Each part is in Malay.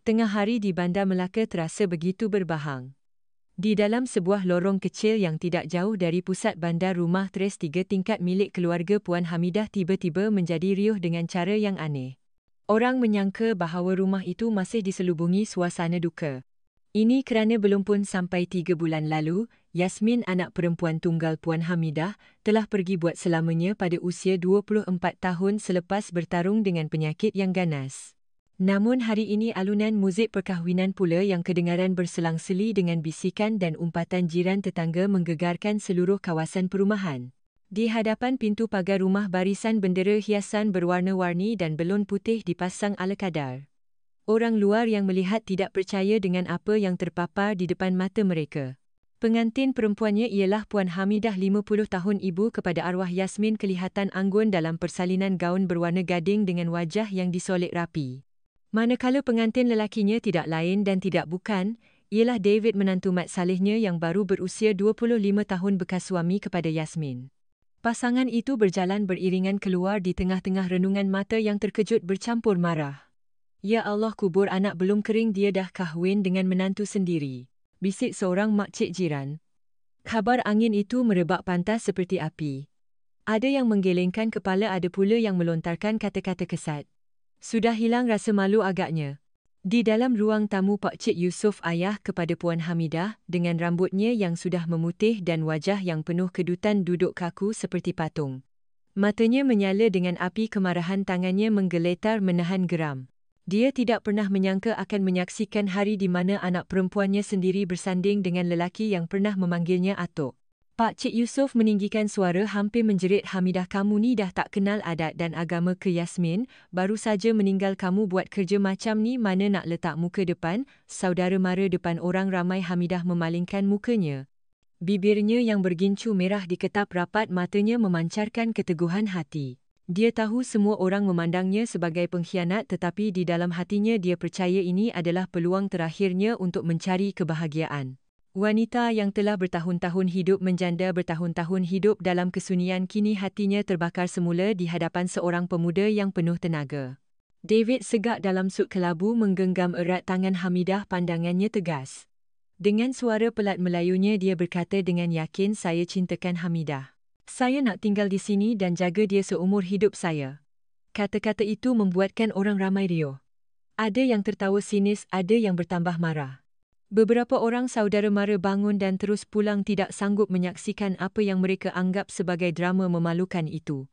Tengah hari di Bandar Melaka terasa begitu berbahang. Di dalam sebuah lorong kecil yang tidak jauh dari pusat bandar, rumah teres 3 tingkat milik keluarga Puan Hamidah tiba-tiba menjadi riuh dengan cara yang aneh. Orang menyangka bahawa rumah itu masih diselubungi suasana duka. Ini kerana belum pun sampai 3 bulan lalu, Yasmin, anak perempuan tunggal Puan Hamidah, telah pergi buat selamanya pada usia 24 tahun selepas bertarung dengan penyakit yang ganas. Namun hari ini alunan muzik perkahwinan pula yang kedengaran berselang-seli dengan bisikan dan umpatan jiran tetangga menggegarkan seluruh kawasan perumahan. Di hadapan pintu pagar rumah barisan bendera hiasan berwarna-warni dan belon putih dipasang ala kadar. Orang luar yang melihat tidak percaya dengan apa yang terpapar di depan mata mereka. Pengantin perempuannya ialah Puan Hamidah, 50 tahun, ibu kepada arwah Yasmin, kelihatan anggun dalam persalinan gaun berwarna gading dengan wajah yang disolek rapi. Manakala pengantin lelakinya tidak lain dan tidak bukan, ialah David, menantu mat salehnya yang baru berusia 25 tahun, bekas suami kepada Yasmin. Pasangan itu berjalan beriringan keluar di tengah-tengah renungan mata yang terkejut bercampur marah. "Ya Allah, kubur anak belum kering dia dah kahwin dengan menantu sendiri," bisik seorang makcik jiran. Khabar angin itu merebak pantas seperti api. Ada yang menggelengkan kepala, ada pula yang melontarkan kata-kata kesat. Sudah hilang rasa malu agaknya. Di dalam ruang tamu, Pak Cik Yusof, ayah kepada Puan Hamidah, dengan rambutnya yang sudah memutih dan wajah yang penuh kedutan, duduk kaku seperti patung. Matanya menyala dengan api kemarahan, tangannya menggeletar menahan geram. Dia tidak pernah menyangka akan menyaksikan hari di mana anak perempuannya sendiri bersanding dengan lelaki yang pernah memanggilnya atuk. Pak Cik Yusof meninggikan suara hampir menjerit, "Hamidah, kamu ni dah tak kenal adat dan agama ke Yasmin? Baru saja meninggal kamu buat kerja macam ni, mana nak letak muka depan saudara mara depan orang ramai?" Hamidah memalingkan mukanya. Bibirnya yang bergincu merah diketap rapat, matanya memancarkan keteguhan hati. Dia tahu semua orang memandangnya sebagai pengkhianat, tetapi di dalam hatinya dia percaya ini adalah peluang terakhirnya untuk mencari kebahagiaan. Wanita yang telah bertahun-tahun hidup menjanda, bertahun-tahun hidup dalam kesunyian, kini hatinya terbakar semula di hadapan seorang pemuda yang penuh tenaga. David segak dalam sut kelabu menggenggam erat tangan Hamidah, pandangannya tegas. Dengan suara pelat Melayunya dia berkata dengan yakin, "Saya cintakan Hamidah. Saya nak tinggal di sini dan jaga dia seumur hidup saya." Kata-kata itu membuatkan orang ramai riuh. Ada yang tertawa sinis, ada yang bertambah marah. Beberapa orang saudara mara bangun dan terus pulang, tidak sanggup menyaksikan apa yang mereka anggap sebagai drama memalukan itu.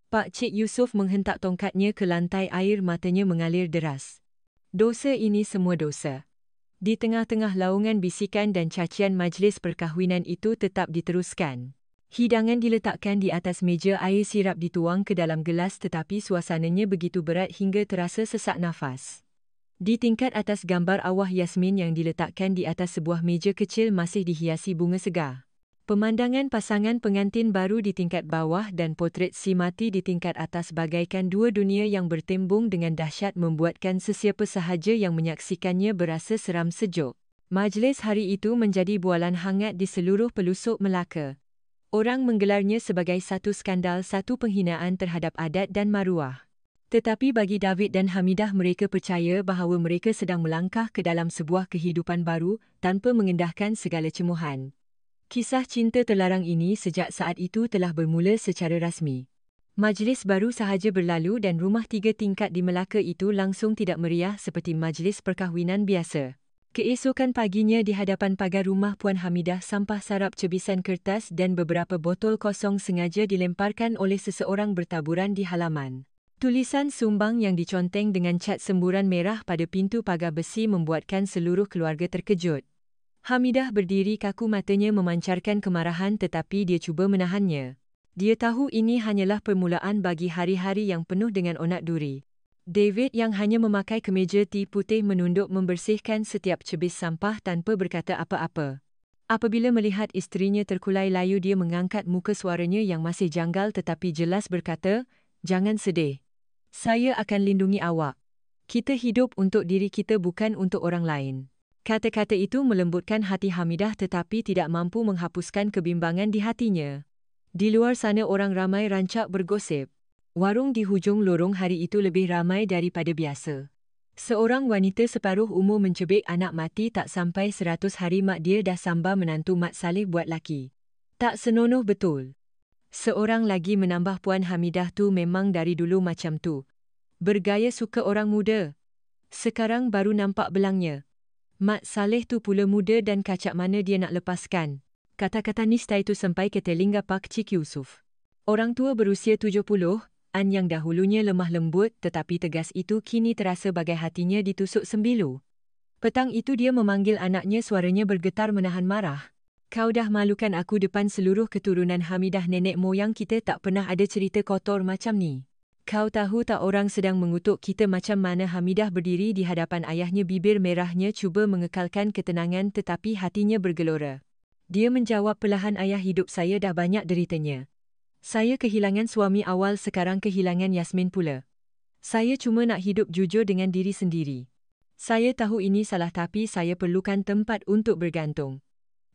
Pak Cik Yusof menghentak tongkatnya ke lantai, air matanya mengalir deras. Dosa ini semua dosa. Di tengah-tengah laungan bisikan dan cacian, majlis perkahwinan itu tetap diteruskan. Hidangan diletakkan di atas meja, air sirap dituang ke dalam gelas, tetapi suasananya begitu berat hingga terasa sesak nafas. Di tingkat atas, gambar arwah Yasmin yang diletakkan di atas sebuah meja kecil masih dihiasi bunga segar. Pemandangan pasangan pengantin baru di tingkat bawah dan potret si mati di tingkat atas bagaikan dua dunia yang bertembung dengan dahsyat, membuatkan sesiapa sahaja yang menyaksikannya berasa seram sejuk. Majlis hari itu menjadi bualan hangat di seluruh pelosok Melaka. Orang menggelarnya sebagai satu skandal, satu penghinaan terhadap adat dan maruah. Tetapi bagi David dan Hamidah, mereka percaya bahawa mereka sedang melangkah ke dalam sebuah kehidupan baru tanpa mengendahkan segala cemuhan. Kisah cinta terlarang ini sejak saat itu telah bermula secara rasmi. Majlis baru sahaja berlalu dan rumah 3 tingkat di Melaka itu langsung tidak meriah seperti majlis perkahwinan biasa. Keesokan paginya, di hadapan pagar rumah Puan Hamidah, sampah sarap, cebisan kertas dan beberapa botol kosong sengaja dilemparkan oleh seseorang bertaburan di halaman. Tulisan sumbang yang diconteng dengan cat semburan merah pada pintu pagar besi membuatkan seluruh keluarga terkejut. Hamidah berdiri kaku, matanya memancarkan kemarahan, tetapi dia cuba menahannya. Dia tahu ini hanyalah permulaan bagi hari-hari yang penuh dengan onak duri. David yang hanya memakai kemeja tee putih menunduk membersihkan setiap cebis sampah tanpa berkata apa-apa. Apabila melihat isterinya terkulai layu, dia mengangkat muka, suaranya yang masih janggal tetapi jelas berkata, "Jangan sedih. Saya akan lindungi awak. Kita hidup untuk diri kita, bukan untuk orang lain." Kata-kata itu melembutkan hati Hamidah tetapi tidak mampu menghapuskan kebimbangan di hatinya. Di luar sana orang ramai rancak bergosip. Warung di hujung lorong hari itu lebih ramai daripada biasa. Seorang wanita separuh umur mencebik anak mati tak sampai 100 hari mak dia dah sambar menantu Mat Saleh buat laki. Tak senonoh betul. Seorang lagi menambah Puan Hamidah tu memang dari dulu macam tu. Bergaya suka orang muda. Sekarang baru nampak belangnya. Mat Saleh tu pula muda dan kacak mana dia nak lepaskan. Kata-kata nistai itu sampai ke telinga Pak Cik Yusuf. Orang tua berusia 70, yang dahulunya lemah lembut tetapi tegas itu kini terasa bagai hatinya ditusuk sembilu. Petang itu dia memanggil anaknya, suaranya bergetar menahan marah. Kau dah malukan aku depan seluruh keturunan Hamidah, nenek moyang kita tak pernah ada cerita kotor macam ni. Kau tahu tak orang sedang mengutuk kita macam mana? Hamidah berdiri di hadapan ayahnya, bibir merahnya cuba mengekalkan ketenangan tetapi hatinya bergelora. Dia menjawab perlahan, ayah, hidup saya dah banyak deritanya. Saya kehilangan suami awal, sekarang kehilangan Yasmin pula. Saya cuma nak hidup jujur dengan diri sendiri. Saya tahu ini salah tapi saya perlukan tempat untuk bergantung.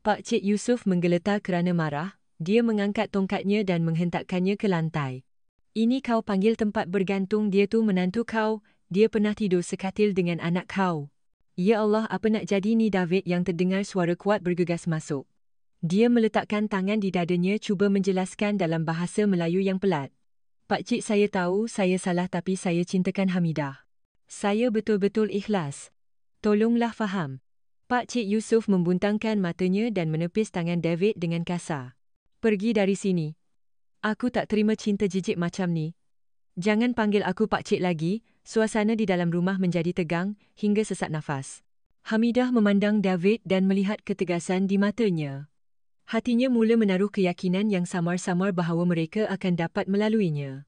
Pak Cik Yusuf menggeletar kerana marah. Dia mengangkat tongkatnya dan menghentakkannya ke lantai. Ini kau panggil tempat bergantung? Dia tu menantu kau. Dia pernah tidur sekatil dengan anak kau. Ya Allah, apa nak jadi ni? David yang terdengar suara kuat bergegas masuk. Dia meletakkan tangan di dadanya cuba menjelaskan dalam bahasa Melayu yang pelat. Pak Cik, saya tahu saya salah tapi saya cintakan Hamidah. Saya betul-betul ikhlas. Tolonglah faham. Pak Cik Yusuf membuntangkan matanya dan menepis tangan David dengan kasar. Pergi dari sini. Aku tak terima cinta jijik macam ni. Jangan panggil aku Pak Cik lagi. Suasana di dalam rumah menjadi tegang hingga sesak nafas. Hamidah memandang David dan melihat ketegasan di matanya. Hatinya mula menaruh keyakinan yang samar-samar bahawa mereka akan dapat melaluinya.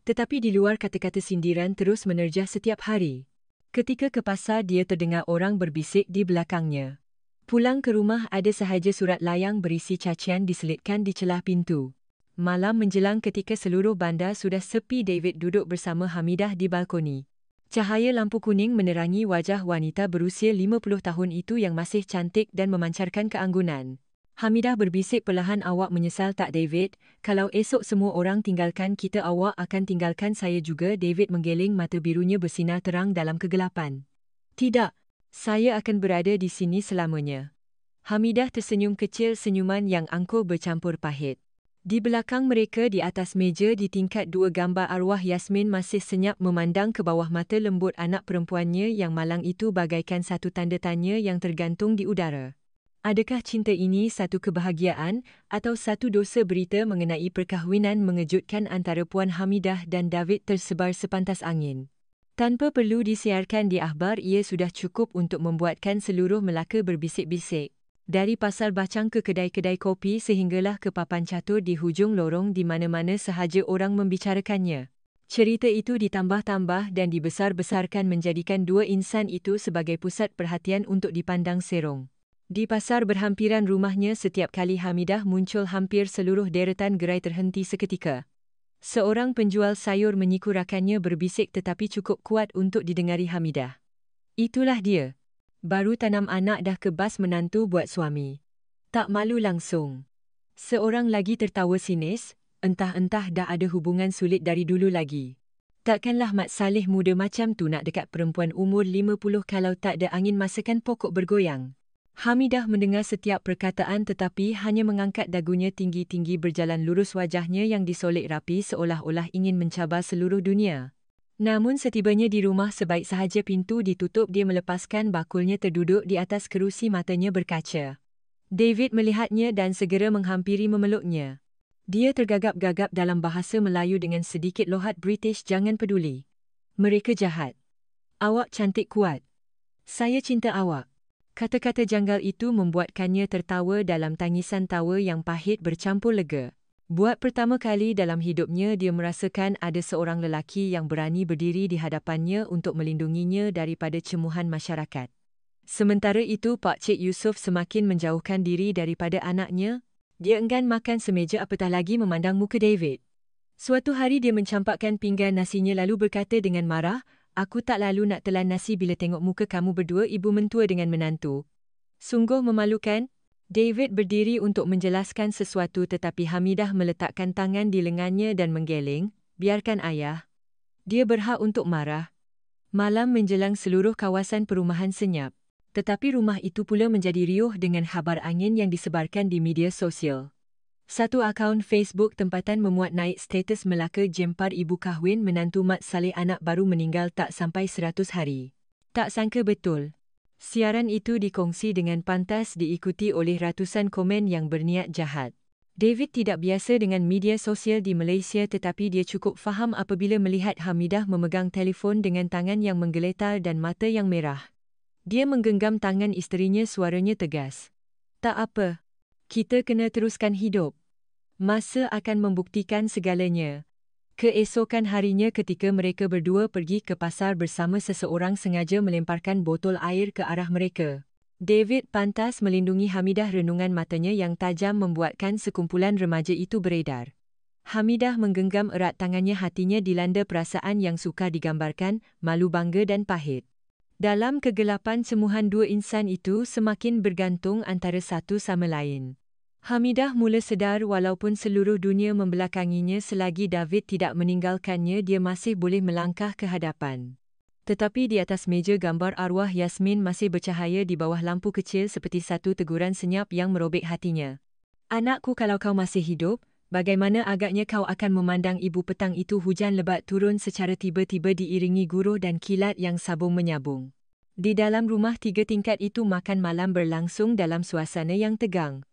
Tetapi di luar kata-kata sindiran terus menerjah setiap hari. Ketika ke pasar dia terdengar orang berbisik di belakangnya. Pulang ke rumah ada sahaja surat layang berisi cacian diselitkan di celah pintu. Malam menjelang ketika seluruh bandar sudah sepi, David duduk bersama Hamidah di balkoni. Cahaya lampu kuning menerangi wajah wanita berusia 50 tahun itu yang masih cantik dan memancarkan keanggunan. Hamidah berbisik perlahan, awak menyesal tak David? Kalau esok semua orang tinggalkan kita, awak akan tinggalkan saya juga? David menggeleng, mata birunya bersinar terang dalam kegelapan. Tidak, saya akan berada di sini selamanya. Hamidah tersenyum kecil, senyuman yang angkuh bercampur pahit. Di belakang mereka di atas meja di tingkat 2 gambar arwah Yasmin masih senyap memandang ke bawah mata lembut anak perempuannya yang malang itu bagaikan satu tanda tanya yang tergantung di udara. Adakah cinta ini satu kebahagiaan atau satu dosa? Berita mengenai perkahwinan mengejutkan antara Puan Hamidah dan David tersebar sepantas angin. Tanpa perlu disiarkan di akhbar, ia sudah cukup untuk membuatkan seluruh Melaka berbisik-bisik. Dari pasar bacang ke kedai-kedai kopi sehinggalah ke papan catur di hujung lorong, di mana-mana sahaja orang membicarakannya. Cerita itu ditambah-tambah dan dibesar-besarkan menjadikan dua insan itu sebagai pusat perhatian untuk dipandang serong. Di pasar berhampiran rumahnya, setiap kali Hamidah muncul hampir seluruh deretan gerai terhenti seketika. Seorang penjual sayur menyiku rakannya berbisik tetapi cukup kuat untuk didengari Hamidah. Itulah dia. Baru tanam anak dah kebas menantu buat suami. Tak malu langsung. Seorang lagi tertawa sinis, entah-entah dah ada hubungan sulit dari dulu lagi. Takkanlah Mat Saleh muda macam tu nak dekat perempuan umur 50 kalau tak ada angin masakan pokok bergoyang. Hamidah mendengar setiap perkataan tetapi hanya mengangkat dagunya tinggi-tinggi, berjalan lurus, wajahnya yang disolek rapi seolah-olah ingin mencabar seluruh dunia. Namun setibanya di rumah, sebaik sahaja pintu ditutup, dia melepaskan bakulnya, terduduk di atas kerusi, matanya berkaca. David melihatnya dan segera menghampiri memeluknya. Dia tergagap-gagap dalam bahasa Melayu dengan sedikit lohat British. Jangan peduli. Mereka jahat. Awak cantik kuat. Saya cinta awak. Kata-kata janggal itu membuatkannya tertawa dalam tangisan tawa yang pahit bercampur lega. Buat pertama kali dalam hidupnya, dia merasakan ada seorang lelaki yang berani berdiri di hadapannya untuk melindunginya daripada cemuhan masyarakat. Sementara itu, Pak Cik Yusuf semakin menjauhkan diri daripada anaknya. Dia enggan makan semeja, apatah lagi memandang muka David. Suatu hari dia mencampakkan pinggan nasinya lalu berkata dengan marah, "Aku tak lalu nak telan nasi bila tengok muka kamu berdua, ibu mentua dengan menantu." Sungguh memalukan. David berdiri untuk menjelaskan sesuatu tetapi Hamidah meletakkan tangan di lengannya dan menggeleng. "Biarkan ayah. Dia berhak untuk marah. Malam menjelang seluruh kawasan perumahan senyap. Tetapi rumah itu pula menjadi riuh dengan khabar angin yang disebarkan di media sosial. Satu akaun Facebook tempatan memuat naik status Melaka jempar ibu kahwin menantu Mat Saleh anak baru meninggal tak sampai 100 hari. Tak sangka betul. Siaran itu dikongsi dengan pantas diikuti oleh ratusan komen yang berniat jahat. David tidak biasa dengan media sosial di Malaysia tetapi dia cukup faham apabila melihat Hamidah memegang telefon dengan tangan yang menggeletar dan mata yang merah. Dia menggenggam tangan isterinya, suaranya tegas. Tak apa. Kita kena teruskan hidup. Masa akan membuktikan segalanya. Keesokan harinya ketika mereka berdua pergi ke pasar bersama, seseorang sengaja melemparkan botol air ke arah mereka. David pantas melindungi Hamidah. Renungan matanya yang tajam membuatkan sekumpulan remaja itu beredar. Hamidah menggenggam erat tangannya, hatinya dilanda perasaan yang sukar digambarkan, malu, bangga dan pahit. Dalam kegelapan semuhan dua insan itu semakin bergantung antara satu sama lain. Hamidah mula sedar walaupun seluruh dunia membelakanginya, selagi David tidak meninggalkannya, dia masih boleh melangkah ke hadapan. Tetapi di atas meja gambar arwah Yasmin masih bercahaya di bawah lampu kecil seperti satu teguran senyap yang merobek hatinya. Anakku, kalau kau masih hidup, bagaimana agaknya kau akan memandang ibu? Petang itu hujan lebat turun secara tiba-tiba diiringi guruh dan kilat yang sabung-menyabung. Di dalam rumah 3 tingkat itu makan malam berlangsung dalam suasana yang tegang.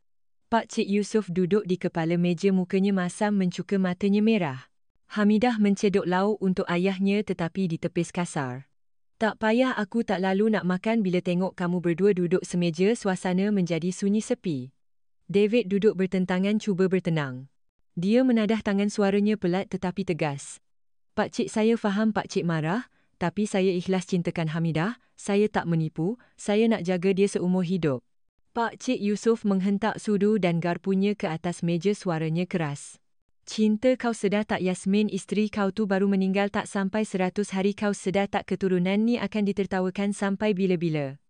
Pak Cik Yusof duduk di kepala meja, mukanya masam, mencuka, matanya merah. Hamidah mencedok lauk untuk ayahnya tetapi ditepis kasar. Tak payah, aku tak lalu nak makan bila tengok kamu berdua duduk semeja. Suasana menjadi sunyi sepi. David duduk bertentangan, cuba bertenang. Dia menadah tangan, suaranya pelat tetapi tegas. Pak Cik, saya faham Pak Cik marah, tapi saya ikhlas cintakan Hamidah, saya tak menipu, saya nak jaga dia seumur hidup. Pak Cik Yusof menghentak sudu dan garpunya ke atas meja, suaranya keras. Cinta kau sedar tak Yasmin? Isteri kau tu baru meninggal tak sampai 100 hari. Kau sedar tak keturunan ni akan ditertawakan sampai bila-bila?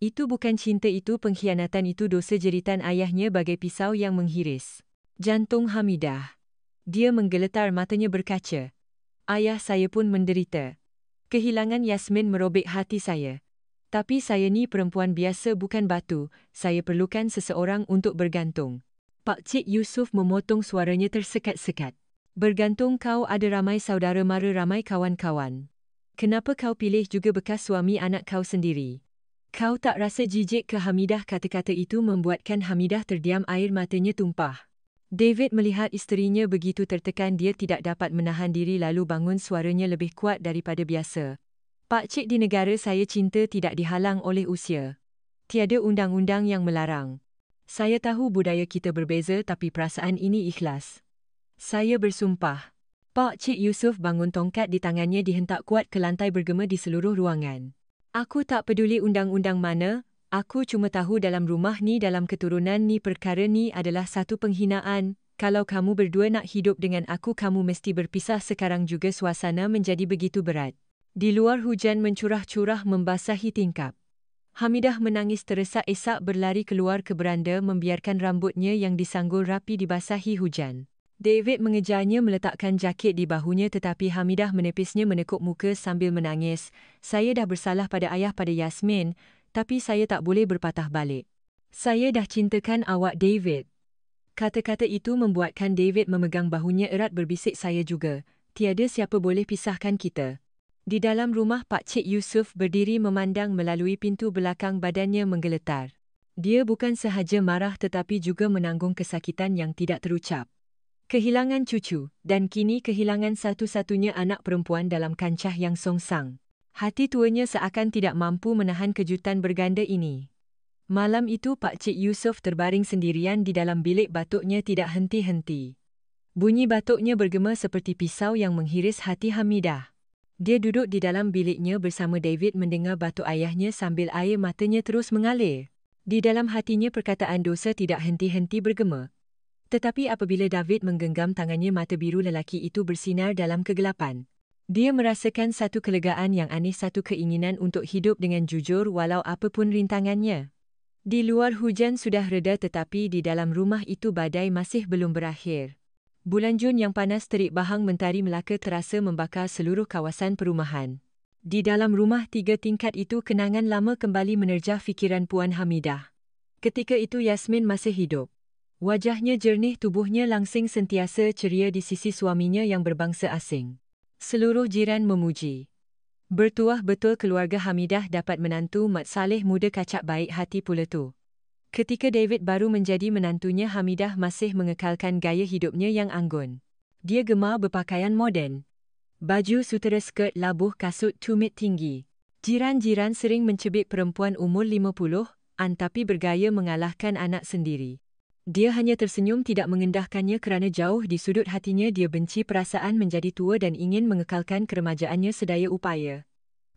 Itu bukan cinta, itu pengkhianatan, itu dosa. Jeritan ayahnya bagai pisau yang menghiris jantung Hamidah. Dia menggeletar, matanya berkaca. Ayah saya pun menderita. Kehilangan Yasmin merobek hati saya. Tapi saya ni perempuan biasa, bukan batu. Saya perlukan seseorang untuk bergantung. Pak Cik Yusof memotong, suaranya tersekat-sekat. Bergantung? Kau ada ramai saudara mara, ramai kawan-kawan. Kenapa kau pilih juga bekas suami anak kau sendiri? Kau tak rasa jijik ke Hamidah? Kata-kata itu membuatkan Hamidah terdiam, air matanya tumpah. David melihat isterinya begitu tertekan, dia tidak dapat menahan diri lalu bangun, suaranya lebih kuat daripada biasa. Pak Cik, di negara saya cinta tidak dihalang oleh usia. Tiada undang-undang yang melarang. Saya tahu budaya kita berbeza tapi perasaan ini ikhlas. Saya bersumpah. Pak Cik Yusof bangun, tongkat di tangannya dihentak kuat ke lantai, bergema di seluruh ruangan. Aku tak peduli undang-undang mana, aku cuma tahu dalam rumah ni, dalam keturunan ni, perkara ni adalah satu penghinaan. Kalau kamu berdua nak hidup dengan aku, kamu mesti berpisah sekarang juga. Suasana menjadi begitu berat. Di luar hujan mencurah-curah membasahi tingkap. Hamidah menangis teresak-esak, berlari keluar ke beranda, membiarkan rambutnya yang disanggul rapi dibasahi hujan. David mengejarnya, meletakkan jaket di bahunya tetapi Hamidah menepisnya, menekuk muka sambil menangis. Saya dah bersalah pada ayah, pada Yasmin, tapi saya tak boleh berpatah balik. Saya dah cintakan awak, David. Kata-kata itu membuatkan David memegang bahunya erat, berbisik, saya juga. Tiada siapa boleh pisahkan kita. Di dalam rumah, Pak Cik Yusof berdiri memandang melalui pintu belakang, badannya menggeletar. Dia bukan sahaja marah tetapi juga menanggung kesakitan yang tidak terucap. Kehilangan cucu, dan kini kehilangan satu-satunya anak perempuan dalam kancah yang songsang. Hati tuanya seakan tidak mampu menahan kejutan berganda ini. Malam itu Pak Cik Yusof terbaring sendirian di dalam bilik, batuknya tidak henti-henti. Bunyi batuknya bergema seperti pisau yang menghiris hati Hamidah. Dia duduk di dalam biliknya bersama David, mendengar batuk ayahnya sambil air matanya terus mengalir. Di dalam hatinya perkataan dosa tidak henti-henti bergema. Tetapi apabila David menggenggam tangannya, mata biru lelaki itu bersinar dalam kegelapan. Dia merasakan satu kelegaan yang aneh, satu keinginan untuk hidup dengan jujur walau apapun rintangannya. Di luar hujan sudah reda tetapi di dalam rumah itu badai masih belum berakhir. Bulan Jun yang panas terik, bahang mentari Melaka terasa membakar seluruh kawasan perumahan. Di dalam rumah 3 tingkat itu kenangan lama kembali menerjah fikiran Puan Hamidah. Ketika itu Yasmin masih hidup. Wajahnya jernih, tubuhnya langsing, sentiasa ceria di sisi suaminya yang berbangsa asing. Seluruh jiran memuji. Bertuah betul keluarga Hamidah dapat menantu mat saleh muda kacak baik hati pula tu. Ketika David baru menjadi menantunya, Hamidah masih mengekalkan gaya hidupnya yang anggun. Dia gemar berpakaian moden. Baju sutera, skirt labuh, kasut tumit tinggi. Jiran-jiran sering mencebik perempuan umur 50-an tapi bergaya mengalahkan anak sendiri. Dia hanya tersenyum, tidak mengendahkannya kerana jauh di sudut hatinya dia benci perasaan menjadi tua dan ingin mengekalkan keremajaannya sedaya upaya.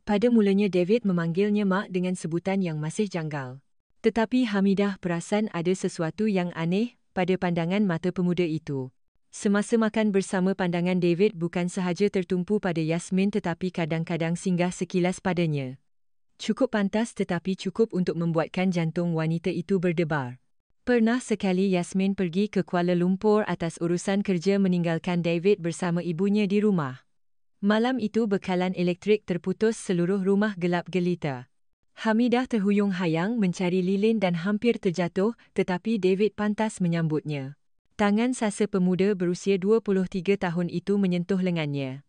Pada mulanya David memanggilnya mak dengan sebutan yang masih janggal. Tetapi Hamidah perasan ada sesuatu yang aneh pada pandangan mata pemuda itu. Semasa makan bersama, pandangan David bukan sahaja tertumpu pada Yasmin tetapi kadang-kadang singgah sekilas padanya. Cukup pantas tetapi cukup untuk membuatkan jantung wanita itu berdebar. Pernah sekali Yasmin pergi ke Kuala Lumpur atas urusan kerja, meninggalkan David bersama ibunya di rumah. Malam itu bekalan elektrik terputus, seluruh rumah gelap gelita. Hamidah terhuyung-hayang mencari lilin dan hampir terjatuh, tetapi David pantas menyambutnya. Tangan sasa pemuda berusia 23 tahun itu menyentuh lengannya.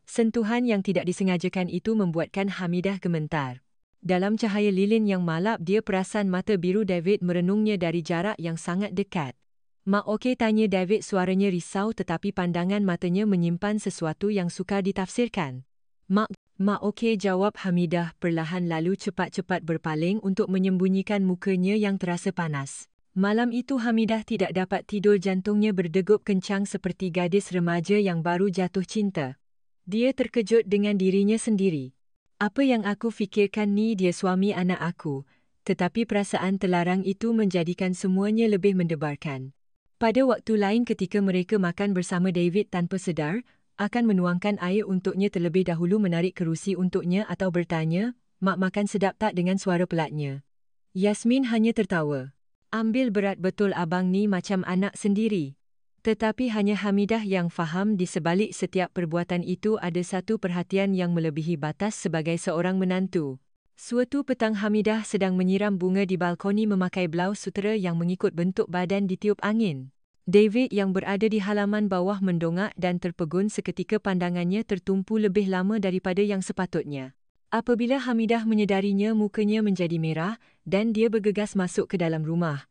Sentuhan yang tidak disengajakan itu membuatkan Hamidah gemetar. Dalam cahaya lilin yang malap, dia perasan mata biru David merenungnya dari jarak yang sangat dekat. "Mak okey?" tanya David, suaranya risau tetapi pandangan matanya menyimpan sesuatu yang sukar ditafsirkan. Mak okey," jawab Hamidah perlahan lalu cepat-cepat berpaling untuk menyembunyikan mukanya yang terasa panas. Malam itu Hamidah tidak dapat tidur, jantungnya berdegup kencang seperti gadis remaja yang baru jatuh cinta. Dia terkejut dengan dirinya sendiri. Apa yang aku fikirkan ni, dia suami anak aku. Tetapi perasaan terlarang itu menjadikan semuanya lebih mendebarkan. Pada waktu lain ketika mereka makan bersama, David tanpa sedar akan menuangkan air untuknya, terlebih dahulu menarik kerusi untuknya atau bertanya, "Mak, makan sedap tak?" dengan suara pelatnya. Yasmin hanya tertawa. "Ambil berat betul abang ni, macam anak sendiri." Tetapi hanya Hamidah yang faham di sebalik setiap perbuatan itu ada satu perhatian yang melebihi batas sebagai seorang menantu. Suatu petang Hamidah sedang menyiram bunga di balkoni memakai blaus sutera yang mengikut bentuk badan ditiup angin. David yang berada di halaman bawah mendongak dan terpegun, seketika pandangannya tertumpu lebih lama daripada yang sepatutnya. Apabila Hamidah menyedarinya, mukanya menjadi merah dan dia bergegas masuk ke dalam rumah.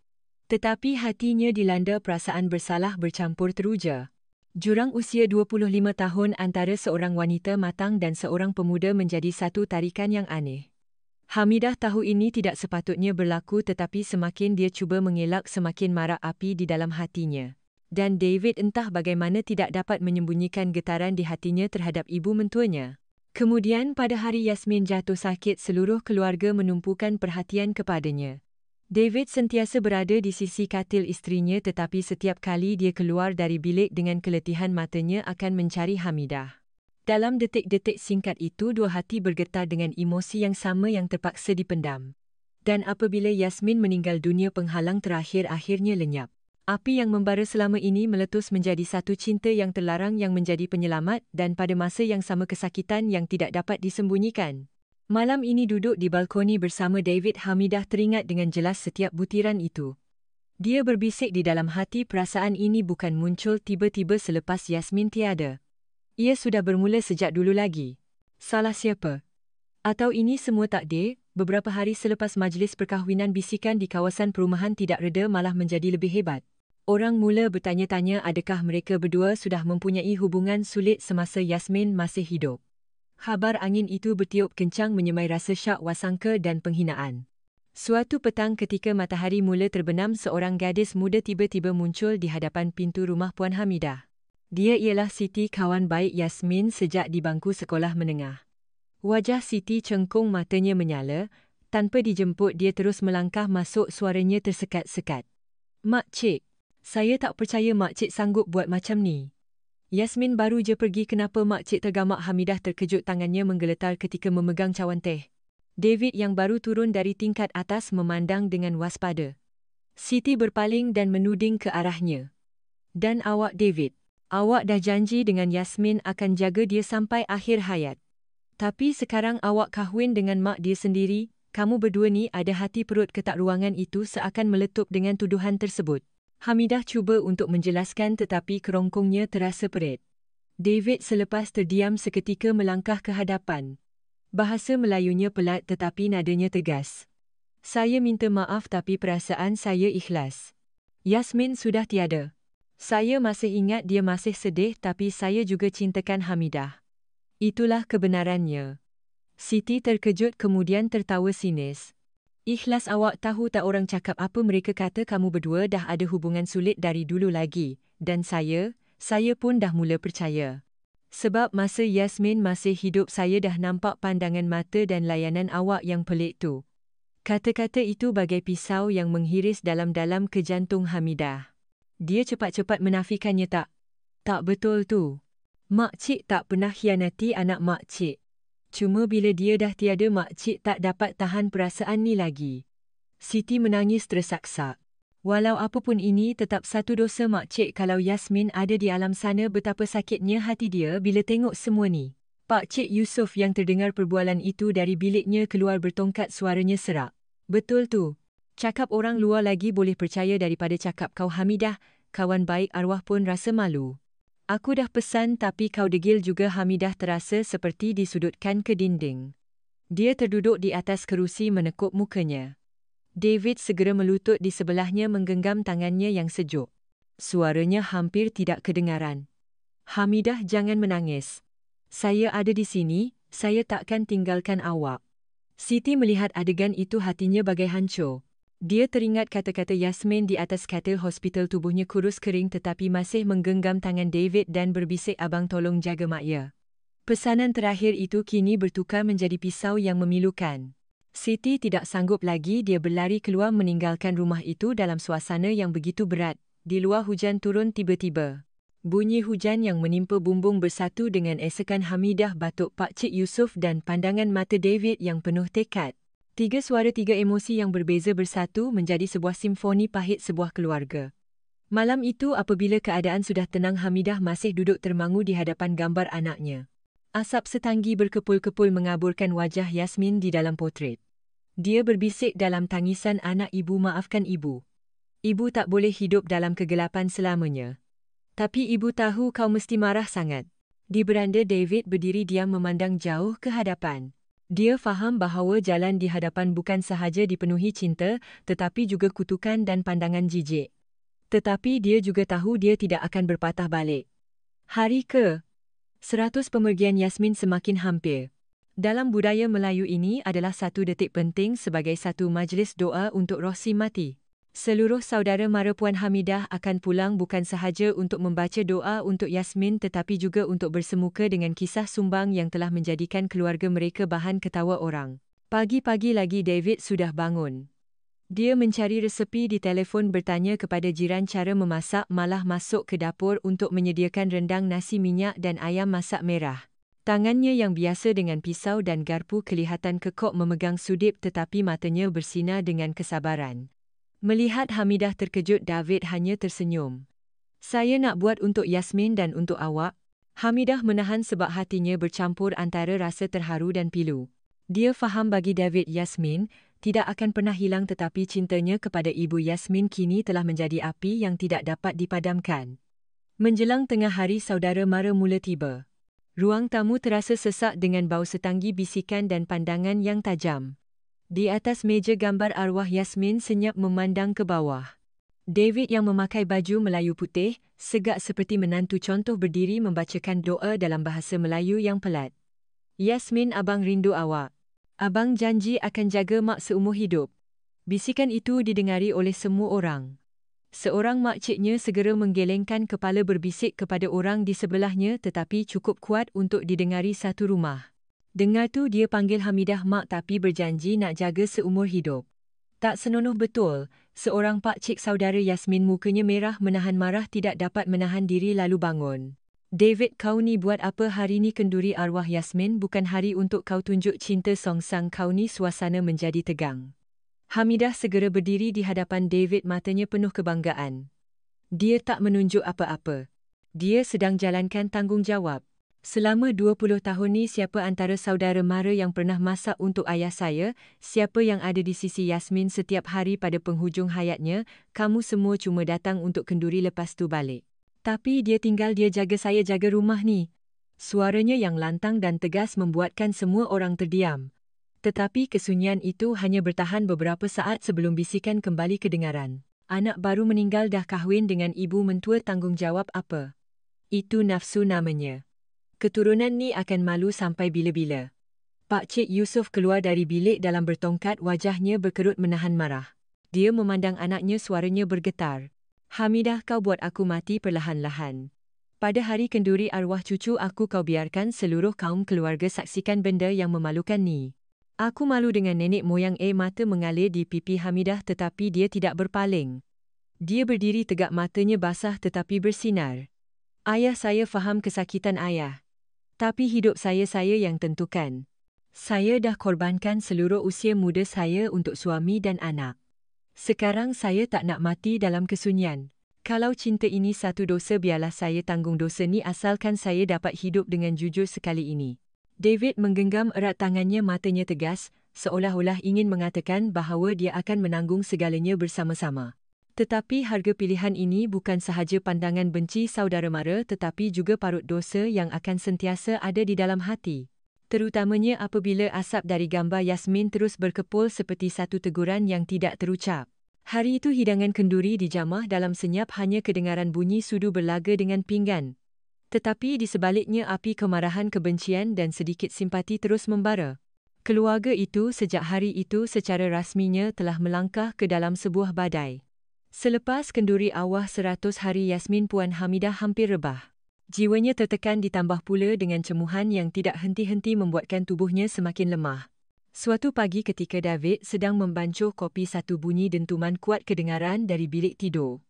Tetapi hatinya dilanda perasaan bersalah bercampur teruja. Jurang usia 25 tahun antara seorang wanita matang dan seorang pemuda menjadi satu tarikan yang aneh. Hamidah tahu ini tidak sepatutnya berlaku, tetapi semakin dia cuba mengelak, semakin marak api di dalam hatinya. Dan David entah bagaimana tidak dapat menyembunyikan getaran di hatinya terhadap ibu mentuanya. Kemudian pada hari Yasmin jatuh sakit, seluruh keluarga menumpukan perhatian kepadanya. David sentiasa berada di sisi katil isterinya, tetapi setiap kali dia keluar dari bilik dengan keletihan, matanya akan mencari Hamidah. Dalam detik-detik singkat itu, dua hati bergetar dengan emosi yang sama yang terpaksa dipendam. Dan apabila Yasmin meninggal dunia, penghalang terakhir akhirnya lenyap. Api yang membara selama ini meletus menjadi satu cinta yang terlarang yang menjadi penyelamat, dan pada masa yang sama kesakitan yang tidak dapat disembunyikan. Malam ini duduk di balkoni bersama David, Hamidah teringat dengan jelas setiap butiran itu. Dia berbisik di dalam hati, perasaan ini bukan muncul tiba-tiba selepas Yasmin tiada. Ia sudah bermula sejak dulu lagi. Salah siapa? Atau ini semua takdir? Beberapa hari selepas majlis perkahwinan, bisikan di kawasan perumahan tidak reda, malah menjadi lebih hebat. Orang mula bertanya-tanya adakah mereka berdua sudah mempunyai hubungan sulit semasa Yasmin masih hidup. Habar angin itu bertiup kencang menyemai rasa syak, wasangka dan penghinaan. Suatu petang ketika matahari mula terbenam, seorang gadis muda tiba-tiba muncul di hadapan pintu rumah Puan Hamidah. Dia ialah Siti, kawan baik Yasmin sejak di bangku sekolah menengah. Wajah Siti cengkung, matanya menyala. Tanpa dijemput, dia terus melangkah masuk, suaranya tersekat-sekat. "Mak Cik, saya tak percaya Mak Cik sanggup buat macam ni. Yasmin baru je pergi, kenapa Mak Cik tergamak?" Hamidah terkejut, tangannya menggeletar ketika memegang cawan teh. David yang baru turun dari tingkat atas memandang dengan waspada. Siti berpaling dan menuding ke arahnya. "Dan awak David, awak dah janji dengan Yasmin akan jaga dia sampai akhir hayat. Tapi sekarang awak kahwin dengan mak dia sendiri, kamu berdua ni ada hati perut ke tak? Ruangan itu seakan meletup dengan tuduhan tersebut. Hamidah cuba untuk menjelaskan tetapi kerongkongnya terasa perit. David selepas terdiam seketika melangkah ke hadapan. Bahasa Melayunya pelat tetapi nadanya tegas. Saya minta maaf tapi perasaan saya ikhlas. Yasmin sudah tiada. Saya masih ingat dia masih sedih tapi saya juga cintakan Hamidah. Itulah kebenarannya. Siti terkejut kemudian tertawa sinis. Ikhlas? Awak tahu tak orang cakap apa? Mereka kata kamu berdua dah ada hubungan sulit dari dulu lagi. Dan saya pun dah mula percaya. Sebab masa Yasmin masih hidup saya dah nampak pandangan mata dan layanan awak yang pelik tu. Kata-kata itu bagai pisau yang menghiris dalam-dalam ke jantung Hamidah. Dia cepat-cepat menafikannya. Tak betul tu. Mak cik tak pernah khianati anak mak cik. Cuma bila dia dah tiada mak cik tak dapat tahan perasaan ni lagi. Siti menangis tersak-sak. Walau apapun ini tetap satu dosa mak cik kalau Yasmin ada di alam sana. Betapa sakitnya hati dia bila tengok semua ni. Pak Cik Yusof yang terdengar perbualan itu dari biliknya keluar bertongkat, suaranya serak. Betul tu. Cakap orang luar lagi boleh percaya daripada cakap kau Hamidah. Kawan baik arwah pun rasa malu. Aku dah pesan tapi kau degil juga. Hamidah terasa seperti disudutkan ke dinding. Dia terduduk di atas kerusi menekuk mukanya. David segera melutut di sebelahnya menggenggam tangannya yang sejuk. Suaranya hampir tidak kedengaran. Hamidah, jangan menangis. Saya ada di sini, saya takkan tinggalkan awak. Siti melihat adegan itu hatinya bagai hancur. Dia teringat kata-kata Yasmin di atas katil hospital. Tubuhnya kurus kering tetapi masih menggenggam tangan David dan berbisik, abang tolong jaga mak ya. Pesanan terakhir itu kini bertukar menjadi pisau yang memilukan. Siti tidak sanggup lagi. Dia berlari keluar meninggalkan rumah itu dalam suasana yang begitu berat. Di luar hujan turun tiba-tiba. Bunyi hujan yang menimpa bumbung bersatu dengan esakan Hamidah, batuk Pak Cik Yusof dan pandangan mata David yang penuh tekad. Tiga suara, tiga emosi yang berbeza bersatu menjadi sebuah simfoni pahit sebuah keluarga. Malam itu apabila keadaan sudah tenang, Hamidah masih duduk termangu di hadapan gambar anaknya. Asap setanggi berkepul-kepul mengaburkan wajah Yasmin di dalam potret. Dia berbisik dalam tangisan, anak ibu, maafkan ibu. Ibu tak boleh hidup dalam kegelapan selamanya. Tapi ibu tahu kau mesti marah sangat. Di beranda David berdiri diam memandang jauh ke hadapan. Dia faham bahawa jalan di hadapan bukan sahaja dipenuhi cinta tetapi juga kutukan dan pandangan jijik. Tetapi dia juga tahu dia tidak akan berpatah balik. Hari ke-100 pemergian Yasmin semakin hampir. Dalam budaya Melayu ini adalah satu detik penting sebagai satu majlis doa untuk roh si mati. Seluruh saudara mara Puan Hamidah akan pulang bukan sahaja untuk membaca doa untuk Yasmin tetapi juga untuk bersemuka dengan kisah sumbang yang telah menjadikan keluarga mereka bahan ketawa orang. Pagi-pagi lagi David sudah bangun. Dia mencari resepi di telefon, bertanya kepada jiran cara memasak, malah masuk ke dapur untuk menyediakan rendang, nasi minyak dan ayam masak merah. Tangannya yang biasa dengan pisau dan garpu kelihatan kekok memegang sudip tetapi matanya bersinar dengan kesabaran. Melihat Hamidah terkejut, David hanya tersenyum. Saya nak buat untuk Yasmin dan untuk awak. Hamidah menahan sebab hatinya bercampur antara rasa terharu dan pilu. Dia faham bagi David Yasmin tidak akan pernah hilang tetapi cintanya kepada ibu Yasmin kini telah menjadi api yang tidak dapat dipadamkan. Menjelang tengah hari saudara mara mula tiba. Ruang tamu terasa sesak dengan bau setanggi bisikan dan pandangan yang tajam. Di atas meja gambar arwah Yasmin senyap memandang ke bawah. David yang memakai baju Melayu putih, segak seperti menantu contoh berdiri membacakan doa dalam bahasa Melayu yang pelat. Yasmin, abang rindu awak. Abang janji akan jaga mak seumur hidup. Bisikan itu didengari oleh semua orang. Seorang makciknya segera menggelengkan kepala berbisik kepada orang di sebelahnya tetapi cukup kuat untuk didengari satu rumah. Dengar tu dia panggil Hamidah mak tapi berjanji nak jaga seumur hidup. Tak senonoh betul, seorang pakcik saudara Yasmin mukanya merah menahan marah tidak dapat menahan diri lalu bangun. David, kau ni buat apa hari ni? Kenduri arwah Yasmin, bukan hari untuk kau tunjuk cinta songsang kau ni. Suasana menjadi tegang. Hamidah segera berdiri di hadapan David, matanya penuh kebanggaan. Dia tak menunjuk apa-apa. Dia sedang jalankan tanggungjawab. Selama 20 tahun ni, siapa antara saudara mara yang pernah masak untuk ayah saya? Siapa yang ada di sisi Yasmin setiap hari pada penghujung hayatnya? Kamu semua cuma datang untuk kenduri lepas tu balik. Tapi dia jaga saya jaga rumah ni. Suaranya yang lantang dan tegas membuatkan semua orang terdiam. Tetapi kesunyian itu hanya bertahan beberapa saat sebelum bisikan kembali kedengaran. Anak baru meninggal dah kahwin dengan ibu mentua, tanggungjawab apa? Itu nafsu namanya. Keturunan ni akan malu sampai bila-bila. Pak Cik Yusof keluar dari bilik dalam bertongkat, wajahnya berkerut menahan marah. Dia memandang anaknya, suaranya bergetar. Hamidah, kau buat aku mati perlahan-lahan. Pada hari kenduri arwah cucu aku, kau biarkan seluruh kaum keluarga saksikan benda yang memalukan ni. Aku malu dengan nenek moyang. Mata mengalir di pipi Hamidah tetapi dia tidak berpaling. Dia berdiri tegak, matanya basah tetapi bersinar. Ayah, saya faham kesakitan ayah. Tapi hidup saya yang tentukan. Saya dah korbankan seluruh usia muda saya untuk suami dan anak. Sekarang saya tak nak mati dalam kesunyian. Kalau cinta ini satu dosa, biarlah saya tanggung dosa ni asalkan saya dapat hidup dengan jujur sekali ini. David menggenggam erat tangannya, matanya tegas, seolah-olah ingin mengatakan bahawa dia akan menanggung segalanya bersama-sama. Tetapi harga pilihan ini bukan sahaja pandangan benci saudara mara tetapi juga parut dosa yang akan sentiasa ada di dalam hati. Terutamanya apabila asap dari gambar Yasmin terus berkepul seperti satu teguran yang tidak terucap. Hari itu hidangan kenduri dijamah dalam senyap, hanya kedengaran bunyi sudu berlaga dengan pinggan. Tetapi di sebaliknya api kemarahan, kebencian dan sedikit simpati terus membara. Keluarga itu sejak hari itu secara rasminya telah melangkah ke dalam sebuah badai. Selepas kenduri awal 100 hari, Yasmin Puan Hamidah hampir rebah. Jiwanya tertekan ditambah pula dengan cemuhan yang tidak henti-henti membuatkan tubuhnya semakin lemah. Suatu pagi ketika David sedang membancuh kopi, satu bunyi dentuman kuat kedengaran dari bilik tidur.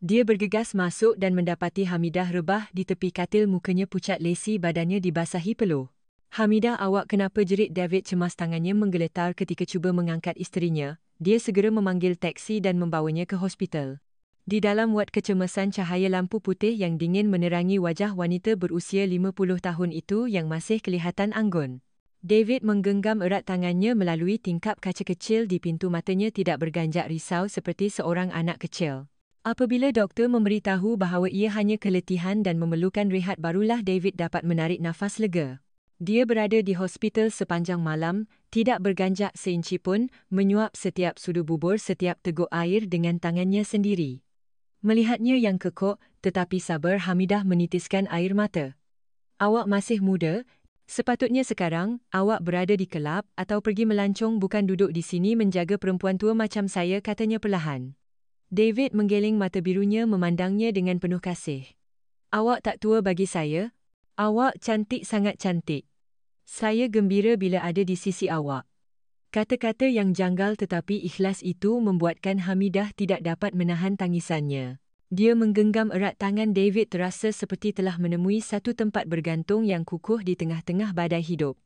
Dia bergegas masuk dan mendapati Hamidah rebah di tepi katil, mukanya pucat lesi, badannya dibasahi peluh. Hamidah, awak kenapa? Jerit David cemas, tangannya menggeletar ketika cuba mengangkat isterinya. Dia segera memanggil teksi dan membawanya ke hospital. Di dalam wad, kecemasan cahaya lampu putih yang dingin menerangi wajah wanita berusia 50 tahun itu yang masih kelihatan anggun. David menggenggam erat tangannya melalui tingkap kaca kecil di pintu, matanya tidak berganjak risau seperti seorang anak kecil. Apabila doktor memberitahu bahawa ia hanya keletihan dan memerlukan rehat, barulah David dapat menarik nafas lega. Dia berada di hospital sepanjang malam, tidak berganjak seinci pun, menyuap setiap sudu bubur, setiap teguk air dengan tangannya sendiri. Melihatnya yang kekok tetapi sabar, Hamidah menitiskan air mata. Awak masih muda, sepatutnya sekarang awak berada di kelab atau pergi melancong, bukan duduk di sini menjaga perempuan tua macam saya, katanya perlahan. David menggeleng mata birunya memandangnya dengan penuh kasih. Awak tak tua bagi saya. Awak cantik, sangat cantik. Saya gembira bila ada di sisi awak. Kata-kata yang janggal tetapi ikhlas itu membuatkan Hamidah tidak dapat menahan tangisannya. Dia menggenggam erat tangan David, terasa seperti telah menemui satu tempat bergantung yang kukuh di tengah-tengah badai hidup.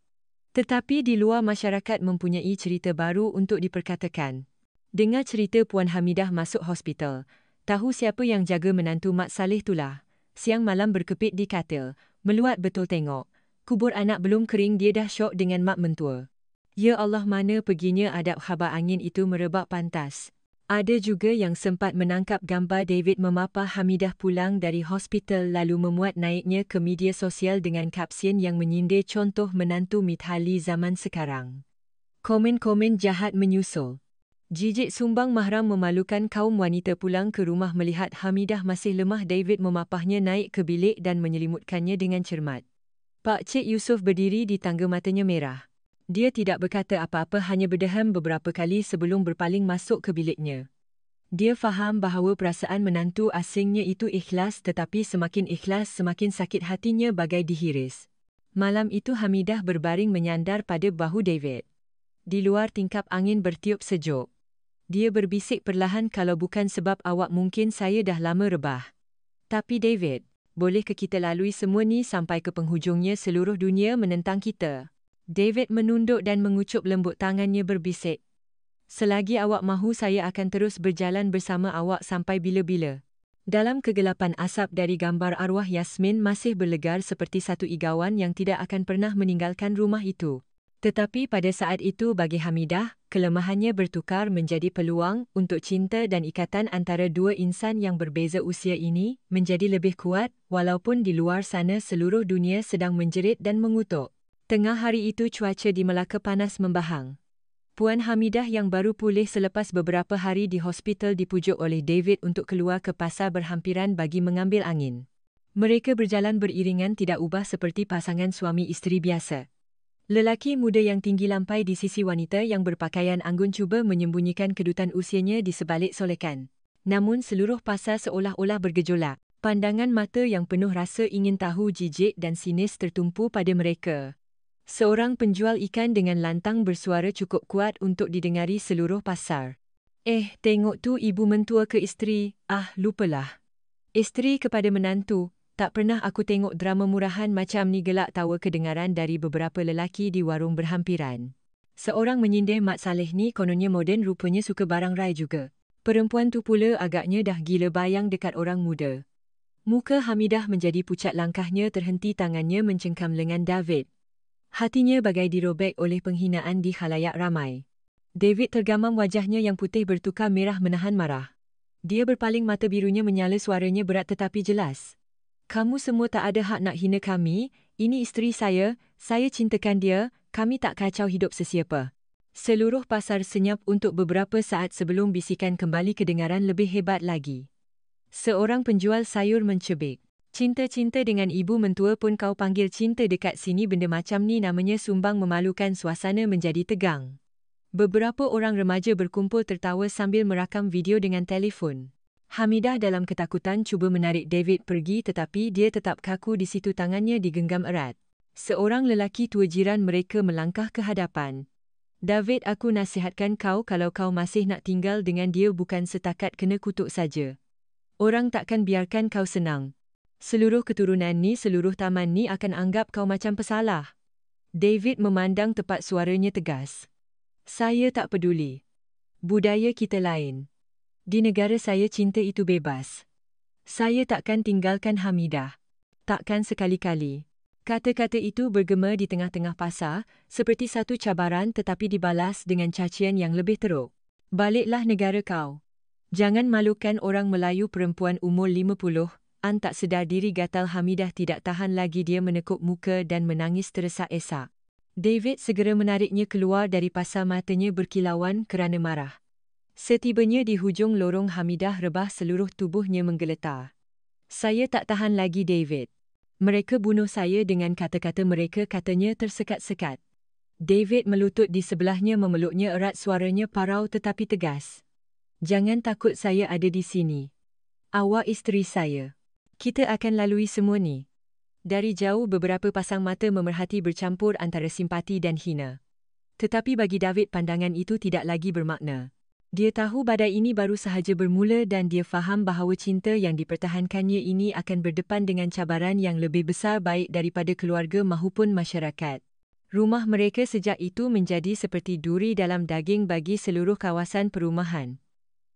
Tetapi di luar masyarakat mempunyai cerita baru untuk diperkatakan. Dengar cerita Puan Hamidah masuk hospital. Tahu siapa yang jaga menantu Mak Saleh tulah. Siang malam berkepit di katil. Meluat betul tengok. Kubur anak belum kering, dia dah syok dengan mak mentua. Ya Allah, mana perginya adab khabar angin itu merebak pantas. Ada juga yang sempat menangkap gambar David memapah Hamidah pulang dari hospital lalu memuat naiknya ke media sosial dengan kapsian yang menyindir contoh menantu Mithali zaman sekarang. Komen-komen jahat menyusul. Jijik sumbang mahram memalukan kaum wanita pulang ke rumah melihat Hamidah masih lemah. David memapahnya naik ke bilik dan menyelimutkannya dengan cermat. Pak Cik Yusof berdiri di tangga, matanya merah. Dia tidak berkata apa-apa, hanya berdehem beberapa kali sebelum berpaling masuk ke biliknya. Dia faham bahawa perasaan menantu asingnya itu ikhlas, tetapi semakin ikhlas semakin sakit hatinya bagai dihiris. Malam itu Hamidah berbaring menyandar pada bahu David. Di luar tingkap angin bertiup sejuk. Dia berbisik perlahan, kalau bukan sebab awak mungkin saya dah lama rebah. Tapi David, boleh ke kita lalui semua ni sampai ke penghujungnya? Seluruh dunia menentang kita. David menunduk dan mengucup lembut tangannya berbisik. Selagi awak mahu, saya akan terus berjalan bersama awak sampai bila-bila. Dalam kegelapan asap dari gambar arwah Yasmin masih berlegar seperti satu igawan yang tidak akan pernah meninggalkan rumah itu. Tetapi pada saat itu bagi Hamidah, kelemahannya bertukar menjadi peluang untuk cinta dan ikatan antara dua insan yang berbeza usia ini menjadi lebih kuat walaupun di luar sana seluruh dunia sedang menjerit dan mengutuk. Tengah hari itu cuaca di Melaka panas membahang. Puan Hamidah yang baru pulih selepas beberapa hari di hospital dipujuk oleh David untuk keluar ke pasar berhampiran bagi mengambil angin. Mereka berjalan beriringan tidak ubah seperti pasangan suami isteri biasa. Lelaki muda yang tinggi lampai di sisi wanita yang berpakaian anggun cuba menyembunyikan kedutan usianya di sebalik solekan. Namun seluruh pasar seolah-olah bergejolak. Pandangan mata yang penuh rasa ingin tahu jijik dan sinis tertumpu pada mereka. Seorang penjual ikan dengan lantang bersuara cukup kuat untuk didengari seluruh pasar. Tengok tu ibu mentua ke isteri, lupalah. Isteri kepada menantu, tak pernah aku tengok drama murahan macam ni, gelak tawa kedengaran dari beberapa lelaki di warung berhampiran. Seorang menyindir Mat Saleh ni kononnya moden rupanya suka barang rai juga. Perempuan tu pula agaknya dah gila bayang dekat orang muda. Muka Hamidah menjadi pucat, langkahnya terhenti, tangannya mencengkam lengan David. Hatinya bagai dirobek oleh penghinaan di khalayak ramai. David tergamam, wajahnya yang putih bertukar merah menahan marah. Dia berpaling, mata birunya menyala, suaranya berat tetapi jelas. Kamu semua tak ada hak nak hina kami, ini isteri saya cintakan dia, kami tak kacau hidup sesiapa. Seluruh pasar senyap untuk beberapa saat sebelum bisikan kembali kedengaran lebih hebat lagi. Seorang penjual sayur mencebik. Cinta-cinta dengan ibu mentua pun kau panggil cinta dekat sini, benda macam ni namanya sumbang memalukan. Suasana menjadi tegang. Beberapa orang remaja berkumpul tertawa sambil merakam video dengan telefon. Hamidah dalam ketakutan cuba menarik David pergi tetapi dia tetap kaku di situ, tangannya digenggam erat. Seorang lelaki tua jiran mereka melangkah ke hadapan. David, aku nasihatkan kau kalau kau masih nak tinggal dengan dia bukan setakat kena kutuk saja. Orang takkan biarkan kau senang. Seluruh keturunan ni, seluruh taman ni akan anggap kau macam pesalah. David memandang tepat, suaranya tegas. Saya tak peduli. Budaya kita lain. Di negara saya cinta itu bebas. Saya takkan tinggalkan Hamidah. Takkan sekali-kali. Kata-kata itu bergema di tengah-tengah pasar, seperti satu cabaran tetapi dibalas dengan cacian yang lebih teruk. Baliklah negara kau. Jangan malukan orang Melayu. Perempuan umur 50. Tak sedar diri gatal Hamidah tidak tahan lagi, dia menekuk muka dan menangis teresak-esak. David segera menariknya keluar dari pasar, matanya berkilauan kerana marah. Setibanya di hujung lorong, Hamidah rebah, seluruh tubuhnya menggeletar. Saya tak tahan lagi David. Mereka bunuh saya dengan kata-kata mereka, katanya tersekat-sekat. David melutut di sebelahnya, memeluknya erat, suaranya parau tetapi tegas. Jangan takut, saya ada di sini. Awak isteri saya. Kita akan lalui semua ni. Dari jauh beberapa pasang mata memerhati, bercampur antara simpati dan hina. Tetapi bagi David pandangan itu tidak lagi bermakna. Dia tahu badai ini baru sahaja bermula dan dia faham bahawa cinta yang dipertahankannya ini akan berdepan dengan cabaran yang lebih besar baik daripada keluarga mahupun masyarakat. Rumah mereka sejak itu menjadi seperti duri dalam daging bagi seluruh kawasan perumahan.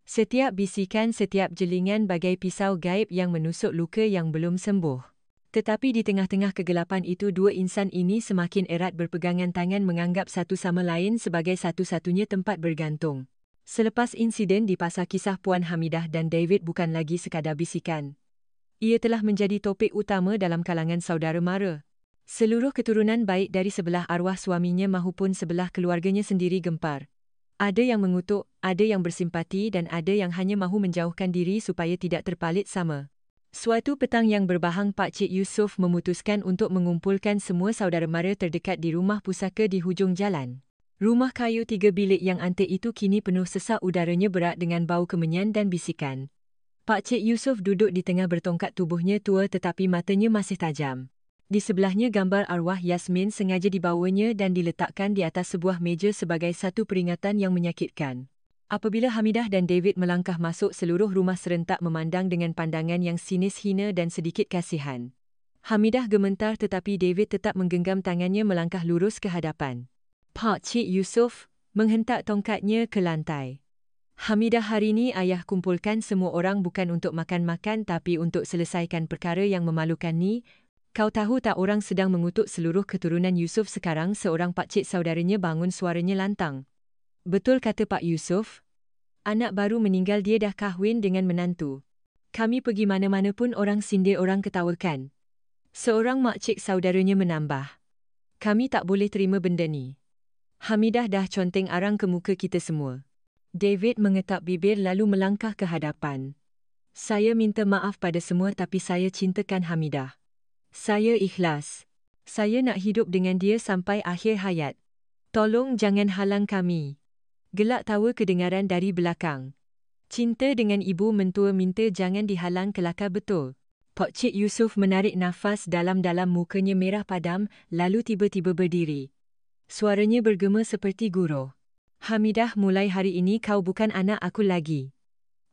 Setiap bisikan, setiap jelingan bagai pisau gaib yang menusuk luka yang belum sembuh. Tetapi di tengah-tengah kegelapan itu, dua insan ini semakin erat berpegangan tangan, menganggap satu sama lain sebagai satu-satunya tempat bergantung. Selepas insiden di pasar, kisah Puan Hamidah dan David bukan lagi sekadar bisikan. Ia telah menjadi topik utama dalam kalangan saudara mara. Seluruh keturunan baik dari sebelah arwah suaminya mahupun sebelah keluarganya sendiri gempar. Ada yang mengutuk, ada yang bersimpati dan ada yang hanya mahu menjauhkan diri supaya tidak terpalit sama. Suatu petang yang berbahang, Pak Cik Yusof memutuskan untuk mengumpulkan semua saudara mara terdekat di rumah pusaka di hujung jalan. Rumah kayu 3 bilik yang antik itu kini penuh sesak, udaranya berat dengan bau kemenyan dan bisikan. Pak Cik Yusof duduk di tengah bertongkat, tubuhnya tua tetapi matanya masih tajam. Di sebelahnya gambar arwah Yasmin sengaja dibawanya dan diletakkan di atas sebuah meja sebagai satu peringatan yang menyakitkan. Apabila Hamidah dan David melangkah masuk, seluruh rumah serentak memandang dengan pandangan yang sinis, hina dan sedikit kasihan. Hamidah gementar tetapi David tetap menggenggam tangannya, melangkah lurus ke hadapan. Pak Cik Yusof menghentak tongkatnya ke lantai. Hamidah, hari ni ayah kumpulkan semua orang bukan untuk makan-makan tapi untuk selesaikan perkara yang memalukan ni. Kau tahu tak orang sedang mengutuk seluruh keturunan Yusuf sekarang? Seorang pakcik saudaranya bangun suaranya lantang. Betul kata Pak Yusuf. Anak baru meninggal, dia dah kahwin dengan menantu. Kami pergi mana-mana pun orang sindir, orang ketawakan. Seorang makcik saudaranya menambah. Kami tak boleh terima benda ni. Hamidah dah conteng arang ke muka kita semua. David mengetap bibir lalu melangkah ke hadapan. Saya minta maaf pada semua tapi saya cintakan Hamidah. Saya ikhlas. Saya nak hidup dengan dia sampai akhir hayat. Tolong jangan halang kami. Gelak tawa kedengaran dari belakang. Cinta dengan ibu mentua minta jangan dihalang, kelakar betul. Pakcik Yusuf menarik nafas dalam-dalam, mukanya merah padam, lalu tiba-tiba berdiri. Suaranya bergema seperti gurau. Hamidah, mulai hari ini kau bukan anak aku lagi.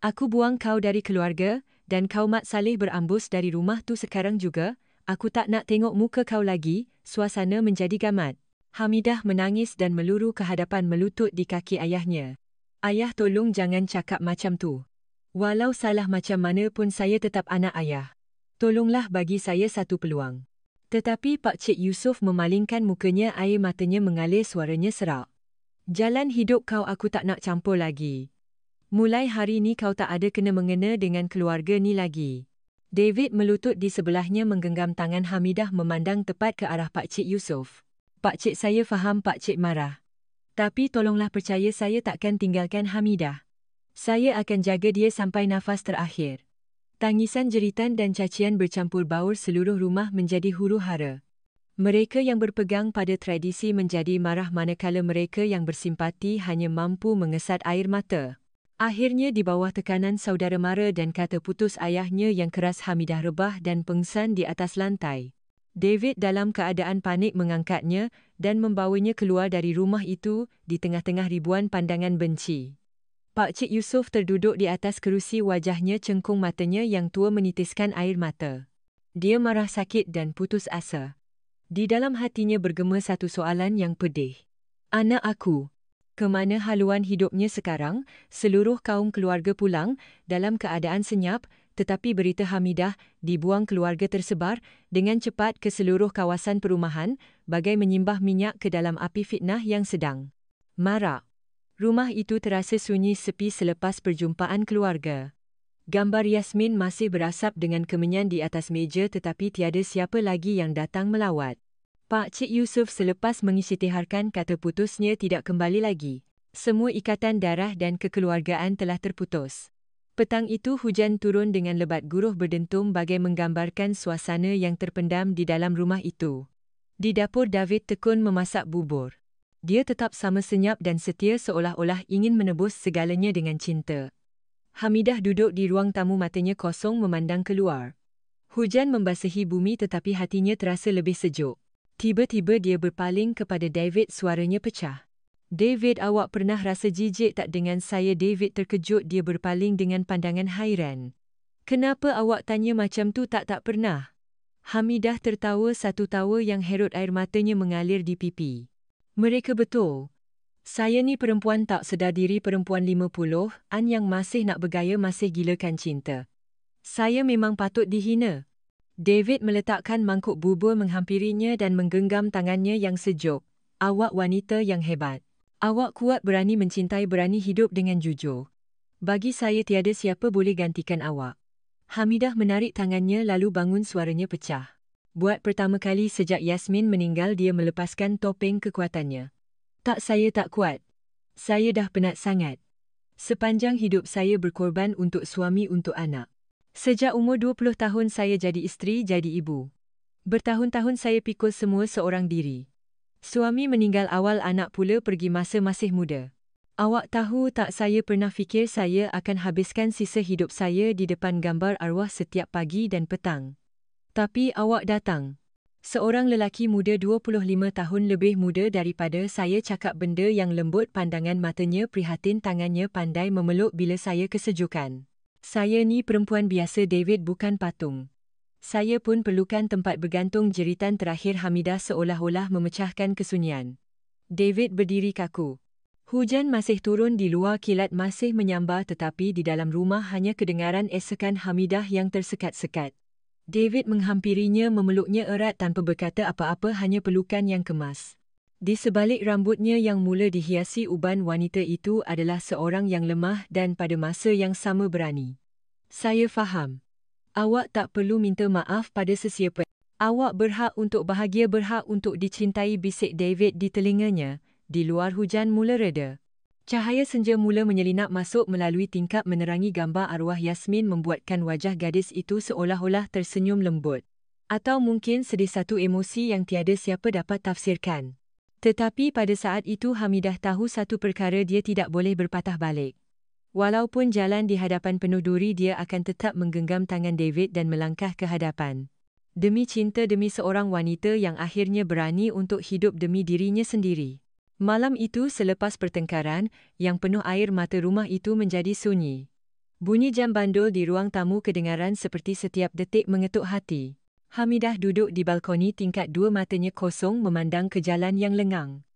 Aku buang kau dari keluarga, dan kau Mat Saleh berambus dari rumah tu sekarang juga. Aku tak nak tengok muka kau lagi. Suasana menjadi gamat. Hamidah menangis dan meluru ke hadapan, melutut di kaki ayahnya. Ayah, tolong jangan cakap macam tu. Walau salah macam mana pun saya tetap anak ayah. Tolonglah bagi saya satu peluang. Tetapi Pakcik Yusuf memalingkan mukanya, air matanya mengalir, suaranya serak. Jalan hidup kau aku tak nak campur lagi. Mulai hari ni kau tak ada kena-mengena dengan keluarga ni lagi. David melutut di sebelahnya menggenggam tangan Hamidah memandang tepat ke arah Pakcik Yusuf. Pakcik, saya faham Pakcik marah. Tapi tolonglah percaya, saya takkan tinggalkan Hamidah. Saya akan jaga dia sampai nafas terakhir. Tangisan, jeritan dan cacian bercampur baur, seluruh rumah menjadi huru-hara. Mereka yang berpegang pada tradisi menjadi marah manakala mereka yang bersimpati hanya mampu mengesat air mata. Akhirnya di bawah tekanan saudara mara dan kata putus ayahnya yang keras, Hamidah rebah dan pengsan di atas lantai. David dalam keadaan panik mengangkatnya dan membawanya keluar dari rumah itu di tengah-tengah ribuan pandangan benci. Pakcik Yusuf terduduk di atas kerusi, wajahnya cengkung, matanya yang tua menitiskan air mata. Dia marah, sakit dan putus asa. Di dalam hatinya bergema satu soalan yang pedih. Anak aku. Kemana haluan hidupnya sekarang? Seluruh kaum keluarga pulang dalam keadaan senyap, tetapi berita Hamidah dibuang keluarga tersebar dengan cepat ke seluruh kawasan perumahan, bagai menyimbah minyak ke dalam api fitnah yang sedang marak. Rumah itu terasa sunyi sepi selepas perjumpaan keluarga. Gambar Yasmin masih berasap dengan kemenyan di atas meja, tetapi tiada siapa lagi yang datang melawat. Pakcik Yusuf selepas mengisytiharkan kata putusnya tidak kembali lagi. Semua ikatan darah dan kekeluargaan telah terputus. Petang itu hujan turun dengan lebat, guruh berdentum bagai menggambarkan suasana yang terpendam di dalam rumah itu. Di dapur David tekun memasak bubur. Dia tetap sama senyap dan setia, seolah-olah ingin menebus segalanya dengan cinta. Hamidah duduk di ruang tamu, matanya kosong memandang keluar. Hujan membasahi bumi tetapi hatinya terasa lebih sejuk. Tiba-tiba dia berpaling kepada David, suaranya pecah. David, awak pernah rasa jijik tak dengan saya? David terkejut, dia berpaling dengan pandangan hairan. Kenapa awak tanya macam tu? Tak pernah. Hamidah tertawa, satu tawa yang herut, air matanya mengalir di pipi. Mereka betul. Saya ni perempuan tak sedar diri, perempuan 50-an yang masih nak bergaya, masih gilakan cinta. Saya memang patut dihina. David meletakkan mangkuk bubur menghampirinya dan menggenggam tangannya yang sejuk. Awak wanita yang hebat. Awak kuat, berani mencintai, berani hidup dengan jujur. Bagi saya tiada siapa boleh gantikan awak. Hamidah menarik tangannya lalu bangun, suaranya pecah. Buat pertama kali sejak Yasmin meninggal, dia melepaskan topeng kekuatannya. Tak, saya tak kuat. Saya dah penat sangat. Sepanjang hidup saya berkorban untuk suami, untuk anak. Sejak umur 20 tahun saya jadi isteri, jadi ibu. Bertahun-tahun saya pikul semua seorang diri. Suami meninggal awal, anak pula pergi masa masih muda. Awak tahu tak, saya pernah fikir saya akan habiskan sisa hidup saya di depan gambar arwah setiap pagi dan petang. Tapi awak datang. Seorang lelaki muda 25 tahun lebih muda daripada saya, cakap benda yang lembut, pandangan matanya prihatin, tangannya pandai memeluk bila saya kesejukan. Saya ni perempuan biasa David, bukan patung. Saya pun perlukan tempat bergantung, jeritan terakhir Hamidah seolah-olah memecahkan kesunyian. David berdiri kaku. Hujan masih turun di luar, kilat masih menyambar, tetapi di dalam rumah hanya kedengaran esakan Hamidah yang tersekat-sekat. David menghampirinya, memeluknya erat tanpa berkata apa-apa, hanya pelukan yang kemas. Di sebalik rambutnya yang mula dihiasi uban, wanita itu adalah seorang yang lemah dan pada masa yang sama berani. Saya faham. Awak tak perlu minta maaf pada sesiapa. Awak berhak untuk bahagia, berhak untuk dicintai, bisik David di telinganya. Di luar hujan mula reda. Cahaya senja mula menyelinap masuk melalui tingkap, menerangi gambar arwah Yasmin, membuatkan wajah gadis itu seolah-olah tersenyum lembut. Atau mungkin sedih, satu emosi yang tiada siapa dapat tafsirkan. Tetapi pada saat itu Hamidah tahu satu perkara, dia tidak boleh berpatah balik. Walaupun jalan di hadapan penuh duri, dia akan tetap menggenggam tangan David dan melangkah ke hadapan. Demi cinta, demi seorang wanita yang akhirnya berani untuk hidup demi dirinya sendiri. Malam itu selepas pertengkaran yang penuh air mata, rumah itu menjadi sunyi. Bunyi jam bandul di ruang tamu kedengaran seperti setiap detik mengetuk hati. Hamidah duduk di balkoni tingkat 2, matanya kosong memandang ke jalan yang lengang.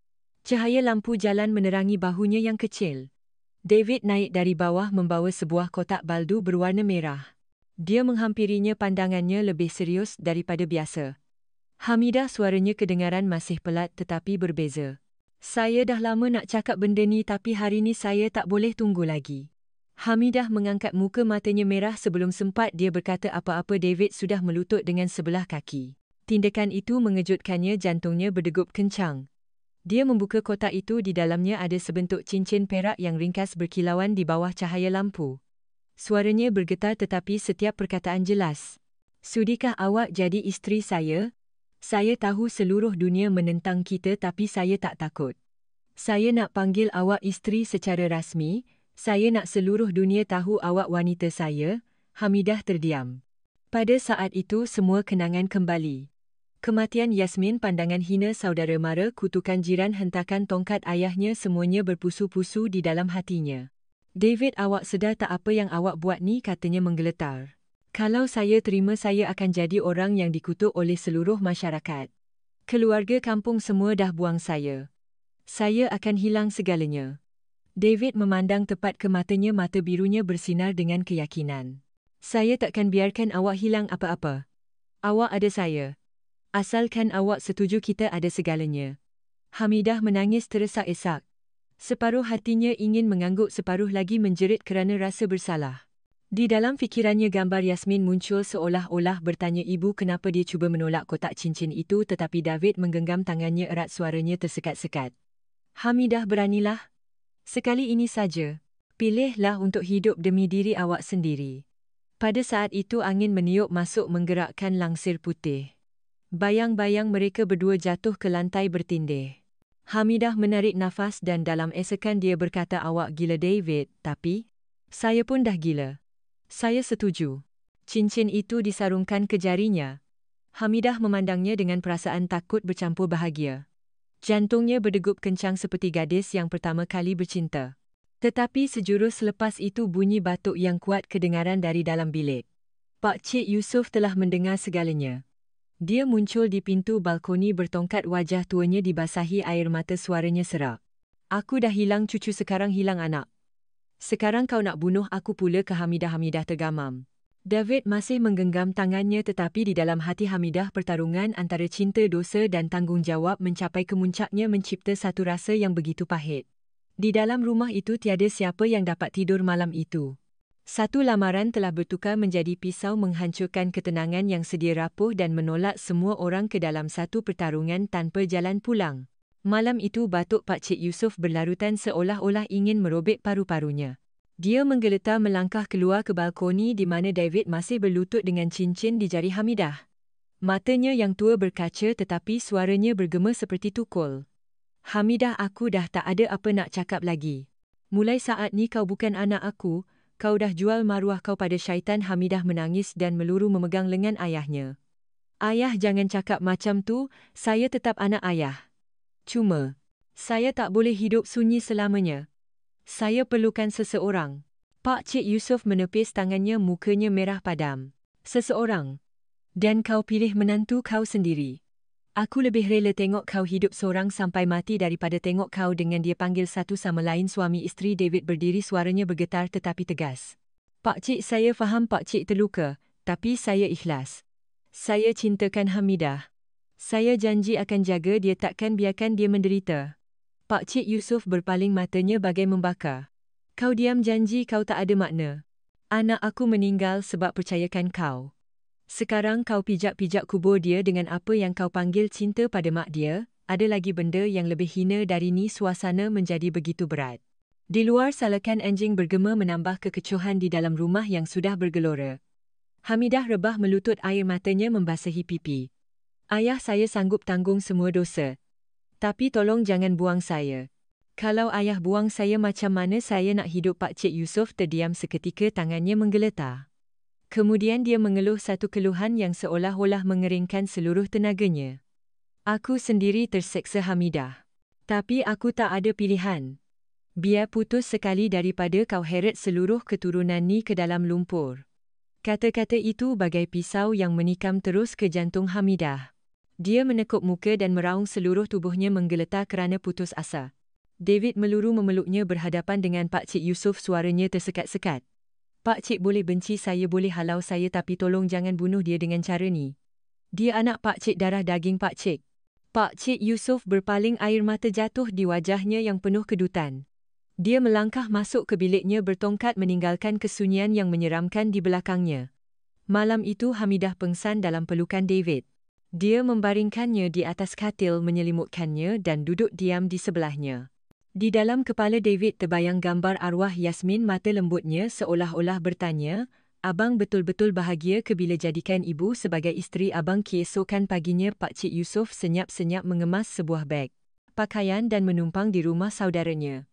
Cahaya lampu jalan menerangi bahunya yang kecil. David naik dari bawah membawa sebuah kotak baldu berwarna merah. Dia menghampirinya, pandangannya lebih serius daripada biasa. Hamidah, suaranya kedengaran masih pelat tetapi berbeza. Saya dah lama nak cakap benda ni, tapi hari ni saya tak boleh tunggu lagi. Hamidah mengangkat muka, matanya merah. Sebelum sempat dia berkata apa-apa, David sudah melutut dengan sebelah kaki. Tindakan itu mengejutkannya, jantungnya berdegup kencang. Dia membuka kotak itu, di dalamnya ada sebentuk cincin perak yang ringkas berkilauan di bawah cahaya lampu. Suaranya bergetar tetapi setiap perkataan jelas. Sudikah awak jadi isteri saya? Saya tahu seluruh dunia menentang kita, tapi saya tak takut. Saya nak panggil awak isteri secara rasmi. Saya nak seluruh dunia tahu awak wanita saya. Hamidah terdiam. Pada saat itu semua kenangan kembali. Kematian Yasmin, pandangan hina saudara mara, kutukan jiran, hentakan tongkat ayahnya, semuanya berpusu-pusu di dalam hatinya. David, awak sedar tak apa yang awak buat ni? Katanya menggeletar. Kalau saya terima, saya akan jadi orang yang dikutuk oleh seluruh masyarakat. Keluarga kampung semua dah buang saya. Saya akan hilang segalanya. David memandang tepat ke matanya, mata birunya bersinar dengan keyakinan. Saya takkan biarkan awak hilang apa-apa. Awak ada saya. Asalkan awak setuju, kita ada segalanya. Hamidah menangis teresak-esak. Separuh hatinya ingin mengangguk, separuh lagi menjerit kerana rasa bersalah. Di dalam fikirannya gambar Yasmin muncul, seolah-olah bertanya, ibu, kenapa dia cuba menolak kotak cincin itu? Tetapi David menggenggam tangannya erat, suaranya tersekat-sekat. Hamidah, beranilah. Sekali ini saja. Pilihlah untuk hidup demi diri awak sendiri. Pada saat itu angin meniup masuk menggerakkan langsir putih. Bayang-bayang mereka berdua jatuh ke lantai bertindih. Hamidah menarik nafas dan dalam esakan dia berkata, awak gila David. Tapi saya pun dah gila. Saya setuju. Cincin itu disarungkan ke jarinya. Hamidah memandangnya dengan perasaan takut bercampur bahagia. Jantungnya berdegup kencang seperti gadis yang pertama kali bercinta. Tetapi sejurus selepas itu bunyi batuk yang kuat kedengaran dari dalam bilik. Pak Cik Yusof telah mendengar segalanya. Dia muncul di pintu balkoni bertongkat, wajah tuanya dibasahi air mata, suaranya serak. Aku dah hilang cucu, sekarang hilang anak. Sekarang kau nak bunuh aku pula ke? Hamidah tergamam. David masih menggenggam tangannya, tetapi di dalam hati Hamidah pertarungan antara cinta, dosa dan tanggungjawab mencapai kemuncaknya, mencipta satu rasa yang begitu pahit. Di dalam rumah itu tiada siapa yang dapat tidur malam itu. Satu lamaran telah bertukar menjadi pisau, menghancurkan ketenangan yang sedia rapuh dan menolak semua orang ke dalam satu pertarungan tanpa jalan pulang. Malam itu batuk Pak Cik Yusof berlarutan, seolah-olah ingin merobek paru-parunya. Dia menggeletar melangkah keluar ke balkoni di mana David masih berlutut dengan cincin di jari Hamidah. Matanya yang tua berkaca tetapi suaranya bergema seperti tukul. Hamidah, aku dah tak ada apa nak cakap lagi. Mulai saat ni kau bukan anak aku, kau dah jual maruah kau pada syaitan. Hamidah menangis dan meluru memegang lengan ayahnya. Ayah, jangan cakap macam tu, saya tetap anak ayah. Cuma, saya tak boleh hidup sunyi selamanya. Saya perlukan seseorang. Pak Cik Yusof menepis tangannya, mukanya merah padam. Seseorang? Dan kau pilih menantu kau sendiri. Aku lebih rela tengok kau hidup seorang sampai mati daripada tengok kau dengan dia panggil satu sama lain suami isteri. David berdiri, suaranya bergetar tetapi tegas. Pakcik, saya faham pakcik terluka, tapi saya ikhlas. Saya cintakan Hamidah. Saya janji akan jaga dia, takkan biarkan dia menderita. Pakcik Yusof berpaling, matanya bagai membakar. Kau diam, janji kau tak ada makna. Anak aku meninggal sebab percayakan kau. Sekarang kau pijak-pijak kubur dia dengan apa yang kau panggil cinta pada mak dia. Ada lagi benda yang lebih hina dari ni. Suasana menjadi begitu berat. Di luar, salakan anjing bergema menambah kekecohan di dalam rumah yang sudah bergelora. Hamidah rebah melutut, air matanya membasahi pipi. Ayah, saya sanggup tanggung semua dosa. Tapi tolong jangan buang saya. Kalau ayah buang saya, macam mana saya nak hidup? Pakcik Yusof terdiam seketika, tangannya menggeletar. Kemudian dia mengeluh satu keluhan yang seolah-olah mengeringkan seluruh tenaganya. Aku sendiri terseksa, Hamidah. Tapi aku tak ada pilihan. Biar putus sekali daripada kau heret seluruh keturunan ni ke dalam lumpur. Kata-kata itu bagai pisau yang menikam terus ke jantung Hamidah. Dia menekuk muka dan meraung, seluruh tubuhnya menggeletar kerana putus asa. David meluru memeluknya berhadapan dengan Pakcik Yusof, suaranya tersekat-sekat. Pakcik boleh benci saya, boleh halau saya, tapi tolong jangan bunuh dia dengan cara ni. Dia anak pakcik, darah daging pakcik. Pakcik Yusof berpaling, air mata jatuh di wajahnya yang penuh kedutan. Dia melangkah masuk ke biliknya bertongkat, meninggalkan kesunyian yang menyeramkan di belakangnya. Malam itu Hamidah pengsan dalam pelukan David. Dia membaringkannya di atas katil, menyelimutkannya dan duduk diam di sebelahnya. Di dalam kepala David terbayang gambar arwah Yasmin, mata lembutnya seolah-olah bertanya, abang betul-betul bahagia ke bila jadikan ibu sebagai isteri abang? Keesokan paginya Pakcik Yusof senyap-senyap mengemas sebuah beg pakaian dan menumpang di rumah saudaranya.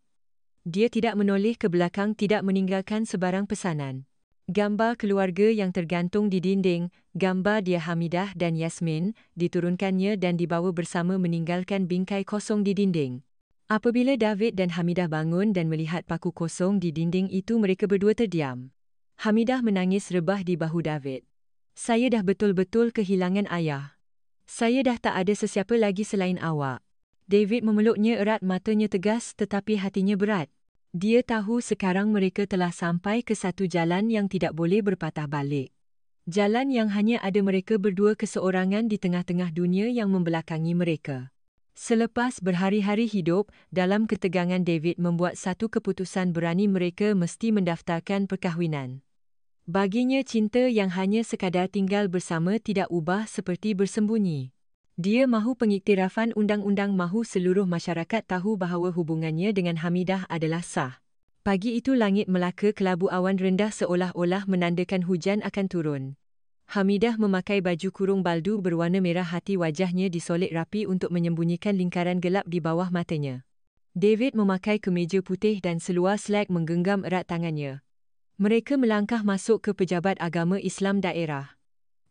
Dia tidak menoleh ke belakang, tidak meninggalkan sebarang pesanan. Gambar keluarga yang tergantung di dinding, gambar dia Hamidah dan Yasmin, diturunkannya dan dibawa bersama, meninggalkan bingkai kosong di dinding. Apabila David dan Hamidah bangun dan melihat paku kosong di dinding itu, mereka berdua terdiam. Hamidah menangis rebah di bahu David. Saya dah betul-betul kehilangan ayah. Saya dah tak ada sesiapa lagi selain awak. David memeluknya erat, matanya tegas tetapi hatinya berat. Dia tahu sekarang mereka telah sampai ke satu jalan yang tidak boleh berpatah balik. Jalan yang hanya ada mereka berdua keseorangan di tengah-tengah dunia yang membelakangi mereka. Selepas berhari-hari hidup dalam ketegangan, David membuat satu keputusan berani, mereka mesti mendaftarkan perkahwinan. Baginya cinta yang hanya sekadar tinggal bersama tidak ubah seperti bersembunyi. Dia mahu pengiktirafan undang-undang, mahu seluruh masyarakat tahu bahawa hubungannya dengan Hamidah adalah sah. Pagi itu langit melaka, kelabu awan rendah seolah-olah menandakan hujan akan turun. Hamidah memakai baju kurung baldu berwarna merah, hati wajahnya disolek rapi untuk menyembunyikan lingkaran gelap di bawah matanya. David memakai kemeja putih dan seluar selek menggenggam erat tangannya. Mereka melangkah masuk ke pejabat agama Islam daerah.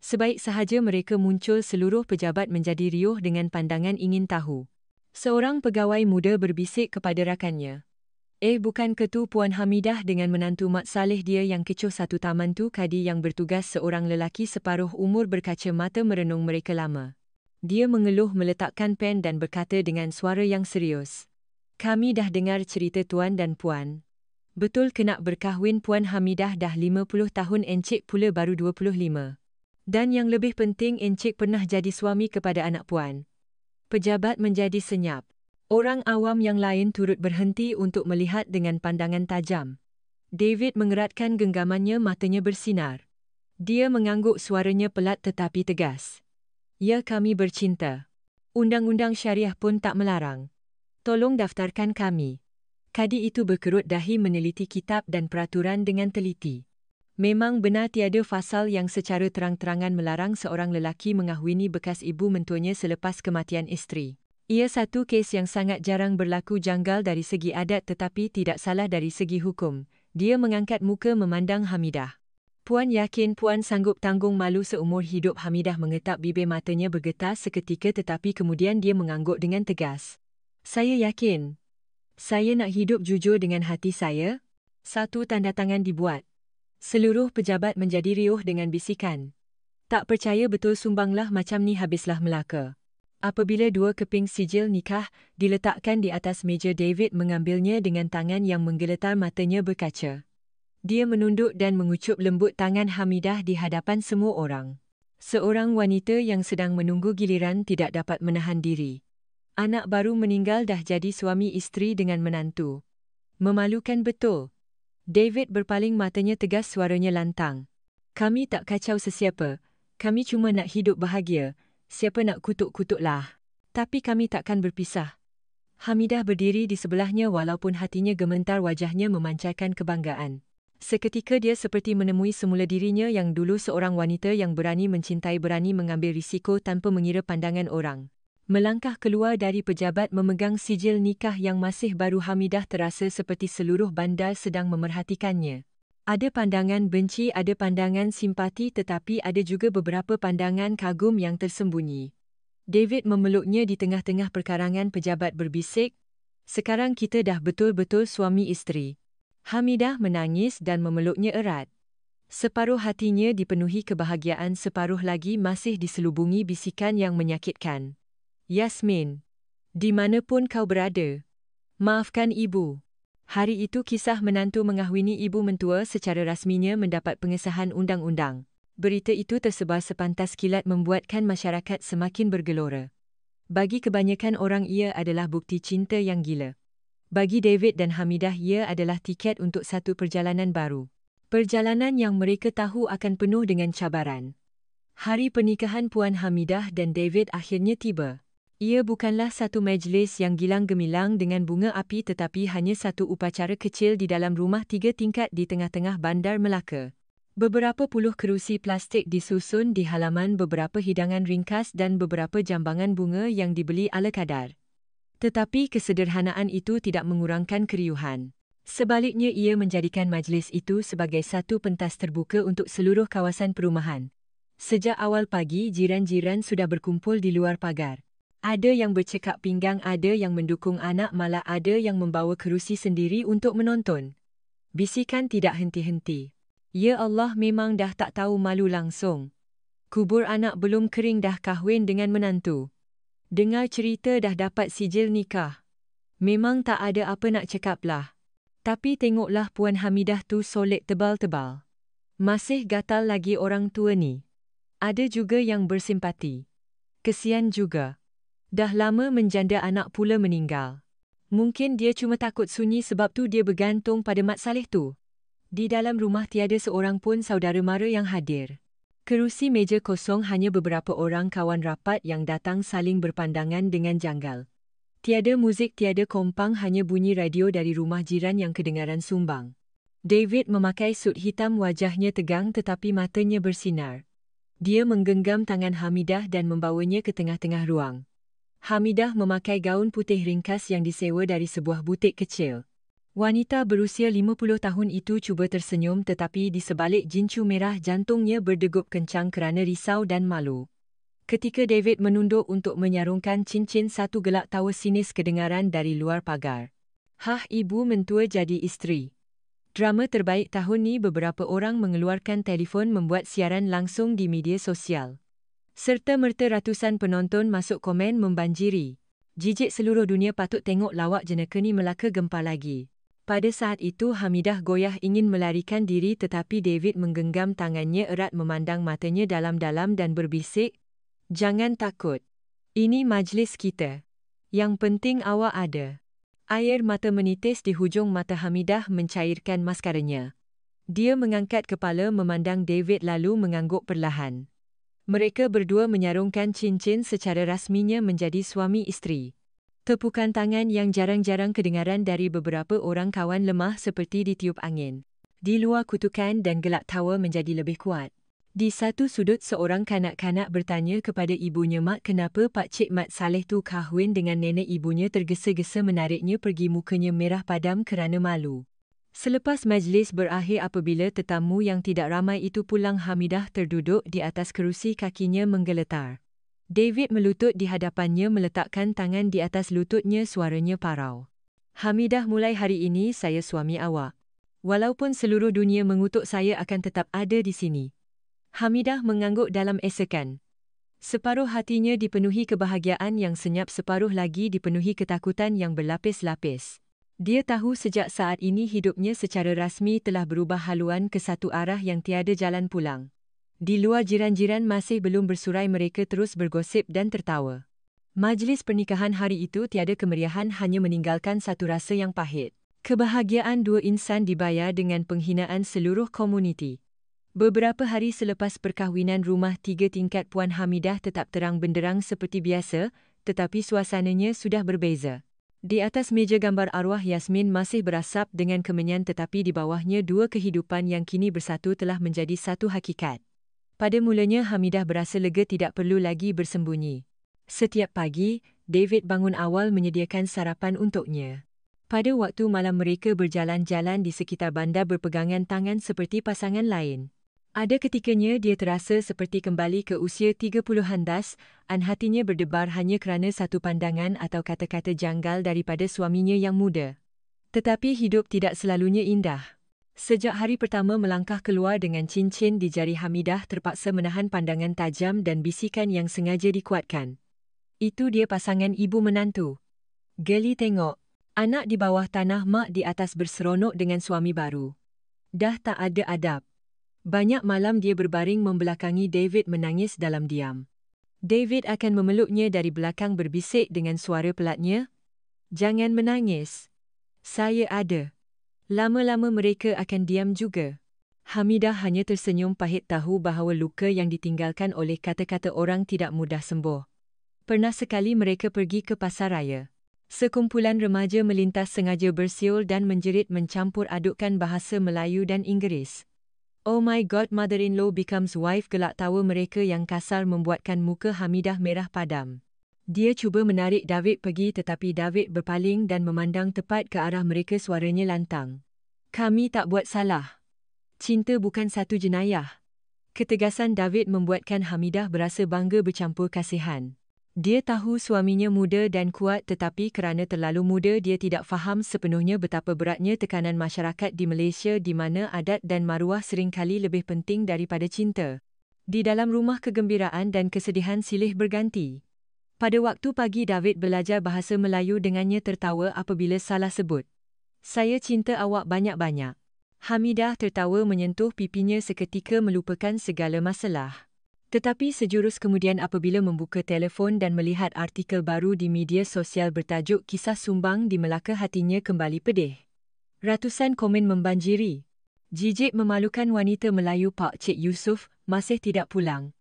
Sebaik sahaja mereka muncul, seluruh pejabat menjadi riuh dengan pandangan ingin tahu. Seorang pegawai muda berbisik kepada rakannya. Bukan ke tu Puan Hamidah dengan menantu Mat Saleh dia yang kecoh satu taman tu? Kadi yang bertugas, seorang lelaki separuh umur berkaca mata merenung mereka lama. Dia mengeluh, meletakkan pen dan berkata dengan suara yang serius. Kami dah dengar cerita tuan dan puan. Betul ke nak berkahwin? Puan Hamidah dah 50 tahun, encik pula baru 25. Dan yang lebih penting, encik pernah jadi suami kepada anak puan. Pejabat menjadi senyap. Orang awam yang lain turut berhenti untuk melihat dengan pandangan tajam. David mengeratkan genggamannya, matanya bersinar. Dia mengangguk, suaranya pelat tetapi tegas. Ya, kami bercinta. Undang-undang syariah pun tak melarang. Tolong daftarkan kami. Kadi itu berkerut dahi meneliti kitab dan peraturan dengan teliti. Memang benar tiada fasal yang secara terang-terangan melarang seorang lelaki mengahwini bekas ibu mentuanya selepas kematian isteri. Ia satu kes yang sangat jarang berlaku, janggal dari segi adat tetapi tidak salah dari segi hukum. Dia mengangkat muka memandang Hamidah. Puan yakin puan sanggup tanggung malu seumur hidup? Hamidah mengetap, bibir matanya bergetar seketika tetapi kemudian dia mengangguk dengan tegas. Saya yakin. Saya nak hidup jujur dengan hati saya. Satu tanda tangan dibuat. Seluruh pejabat menjadi riuh dengan bisikan. Tak percaya betul, sumbanglah macam ni habislah Melaka. Apabila dua keping sijil nikah diletakkan di atas meja, David mengambilnya dengan tangan yang menggeletar, matanya berkaca. Dia menunduk dan mengucup lembut tangan Hamidah di hadapan semua orang. Seorang wanita yang sedang menunggu giliran tidak dapat menahan diri. Anak baru meninggal dah jadi suami isteri dengan menantu. Memalukan betul. David berpaling, matanya tegas, suaranya lantang. Kami tak kacau sesiapa. Kami cuma nak hidup bahagia. Siapa nak kutuk-kutuklah. Tapi kami takkan berpisah. Hamidah berdiri di sebelahnya walaupun hatinya gemetar, wajahnya memancarkan kebanggaan. Seketika dia seperti menemui semula dirinya yang dulu seorang wanita yang berani mencintai, berani mengambil risiko tanpa mengira pandangan orang. Melangkah keluar dari pejabat memegang sijil nikah yang masih baru, Hamidah terasa seperti seluruh bandar sedang memerhatikannya. Ada pandangan benci, ada pandangan simpati, tetapi ada juga beberapa pandangan kagum yang tersembunyi. David memeluknya di tengah-tengah perkarangan pejabat, berbisik, "Sekarang kita dah betul-betul suami isteri." Hamidah menangis dan memeluknya erat. Separuh hatinya dipenuhi kebahagiaan, separuh lagi masih diselubungi bisikan yang menyakitkan. "Yasmin, di mana pun kau berada, maafkan ibu." Hari itu kisah menantu mengahwini ibu mentua secara rasminya mendapat pengesahan undang-undang. Berita itu tersebar sepantas kilat membuatkan masyarakat semakin bergelora. Bagi kebanyakan orang ia adalah bukti cinta yang gila. Bagi David dan Hamidah ia adalah tiket untuk satu perjalanan baru. Perjalanan yang mereka tahu akan penuh dengan cabaran. Hari pernikahan Puan Hamidah dan David akhirnya tiba. Ia bukanlah satu majlis yang gilang gemilang dengan bunga api, tetapi hanya satu upacara kecil di dalam rumah 3 tingkat di tengah-tengah Bandar Melaka. Beberapa puluh kerusi plastik disusun di halaman, beberapa hidangan ringkas dan beberapa jambangan bunga yang dibeli ala kadar. Tetapi kesederhanaan itu tidak mengurangkan keriuhan. Sebaliknya ia menjadikan majlis itu sebagai satu pentas terbuka untuk seluruh kawasan perumahan. Sejak awal pagi jiran-jiran sudah berkumpul di luar pagar. Ada yang bercekak pinggang, ada yang mendukung anak, malah ada yang membawa kerusi sendiri untuk menonton. Bisikan tidak henti-henti. "Ya Allah, memang dah tak tahu malu langsung. Kubur anak belum kering dah kahwin dengan menantu. Dengar cerita dah dapat sijil nikah. Memang tak ada apa nak cakaplah. Tapi tengoklah Puan Hamidah tu, solek tebal-tebal. Masih gatal lagi orang tua ni." Ada juga yang bersimpati. "Kesian juga. Dah lama menjanda, anak pula meninggal. Mungkin dia cuma takut sunyi, sebab tu dia bergantung pada Mat Saleh tu." Di dalam rumah tiada seorang pun saudara mara yang hadir. Kerusi meja kosong, hanya beberapa orang kawan rapat yang datang saling berpandangan dengan janggal. Tiada muzik, tiada kompang, hanya bunyi radio dari rumah jiran yang kedengaran sumbang. David memakai sut hitam, wajahnya tegang tetapi matanya bersinar. Dia menggenggam tangan Hamidah dan membawanya ke tengah-tengah ruang. Hamidah memakai gaun putih ringkas yang disewa dari sebuah butik kecil. Wanita berusia 50 tahun itu cuba tersenyum, tetapi di sebalik jincu merah jantungnya berdegup kencang kerana risau dan malu. Ketika David menunduk untuk menyarungkan cincin, satu gelak tawa sinis kedengaran dari luar pagar. "Hah, ibu mentua jadi isteri. Drama terbaik tahun ni." Beberapa orang mengeluarkan telefon membuat siaran langsung di media sosial. Serta-merta ratusan penonton masuk komen membanjiri. "Jijik seluruh dunia, patut tengok lawak jenaka ni, Melaka gempar lagi." Pada saat itu Hamidah goyah ingin melarikan diri, tetapi David menggenggam tangannya erat, memandang matanya dalam-dalam dan berbisik, "Jangan takut. Ini majlis kita. Yang penting awak ada." Air mata menitis di hujung mata Hamidah mencairkan maskaranya. Dia mengangkat kepala memandang David lalu mengangguk perlahan. Mereka berdua menyarungkan cincin secara rasminya menjadi suami isteri. Tepukan tangan yang jarang-jarang kedengaran dari beberapa orang kawan lemah seperti ditiup angin. Di luar, kutukan dan gelak tawa menjadi lebih kuat. Di satu sudut seorang kanak-kanak bertanya kepada ibunya, "Mak, kenapa Pak Cik Mat Saleh tu kahwin dengan nenek?" Ibunya tergesa-gesa menariknya pergi, mukanya merah padam kerana malu. Selepas majlis berakhir, apabila tetamu yang tidak ramai itu pulang, Hamidah terduduk di atas kerusi, kakinya menggeletar. David melutut di hadapannya, meletakkan tangan di atas lututnya, suaranya parau. "Hamidah, mulai hari ini saya suami awak. Walaupun seluruh dunia mengutuk, saya akan tetap ada di sini." Hamidah mengangguk dalam esekan. Separuh hatinya dipenuhi kebahagiaan yang senyap, separuh lagi dipenuhi ketakutan yang berlapis-lapis. Dia tahu sejak saat ini hidupnya secara rasmi telah berubah haluan ke satu arah yang tiada jalan pulang. Di luar, jiran-jiran masih belum bersurai, mereka terus bergosip dan tertawa. Majlis pernikahan hari itu tiada kemeriahan, hanya meninggalkan satu rasa yang pahit. Kebahagiaan dua insan dibayar dengan penghinaan seluruh komuniti. Beberapa hari selepas perkahwinan, rumah 3 tingkat Puan Hamidah tetap terang benderang seperti biasa, tetapi suasananya sudah berbeza. Di atas meja gambar arwah Yasmin masih berasap dengan kemenyan, tetapi di bawahnya dua kehidupan yang kini bersatu telah menjadi satu hakikat. Pada mulanya Hamidah berasa lega, tidak perlu lagi bersembunyi. Setiap pagi, David bangun awal menyediakan sarapan untuknya. Pada waktu malam mereka berjalan-jalan di sekitar bandar berpegangan tangan seperti pasangan lain. Ada ketikanya dia terasa seperti kembali ke usia 30-an das, dan hatinya berdebar hanya kerana satu pandangan atau kata-kata janggal daripada suaminya yang muda. Tetapi hidup tidak selalunya indah. Sejak hari pertama melangkah keluar dengan cincin di jari, Hamidah terpaksa menahan pandangan tajam dan bisikan yang sengaja dikuatkan. Itu dia pasangan ibu menantu. Geli tengok, anak di bawah tanah, mak di atas berseronok dengan suami baru. Dah tak ada adab. Banyak malam dia berbaring membelakangi David menangis dalam diam. David akan memeluknya dari belakang berbisik dengan suara pelatnya, "Jangan menangis. Saya ada." Lama-lama mereka akan diam juga. Hamidah hanya tersenyum pahit, tahu bahawa luka yang ditinggalkan oleh kata-kata orang tidak mudah sembuh. Pernah sekali mereka pergi ke pasar raya. Sekumpulan remaja melintas sengaja bersiul dan menjerit mencampur adukkan bahasa Melayu dan Inggeris. "Oh my God, mother-in-law becomes wife," gelak tawa mereka yang kasar membuatkan muka Hamidah merah padam. Dia cuba menarik David pergi, tetapi David berpaling dan memandang tepat ke arah mereka, suaranya lantang. "Kami tak buat salah. Cinta bukan satu jenayah." Ketegasan David membuatkan Hamidah berasa bangga bercampur kasihan. Dia tahu suaminya muda dan kuat, tetapi kerana terlalu muda dia tidak faham sepenuhnya betapa beratnya tekanan masyarakat di Malaysia di mana adat dan maruah seringkali lebih penting daripada cinta. Di dalam rumah kegembiraan dan kesedihan silih berganti. Pada waktu pagi David belajar bahasa Melayu dengannya tertawa apabila salah sebut. "Saya cinta awak banyak-banyak." Hamidah tertawa menyentuh pipinya seketika melupakan segala masalah. Tetapi sejurus kemudian apabila membuka telefon dan melihat artikel baru di media sosial bertajuk "Kisah Sumbang di Melaka", hatinya kembali pedih. Ratusan komen membanjiri. "Jijik memalukan wanita Melayu, Pak Cik Yusof masih tidak pulang."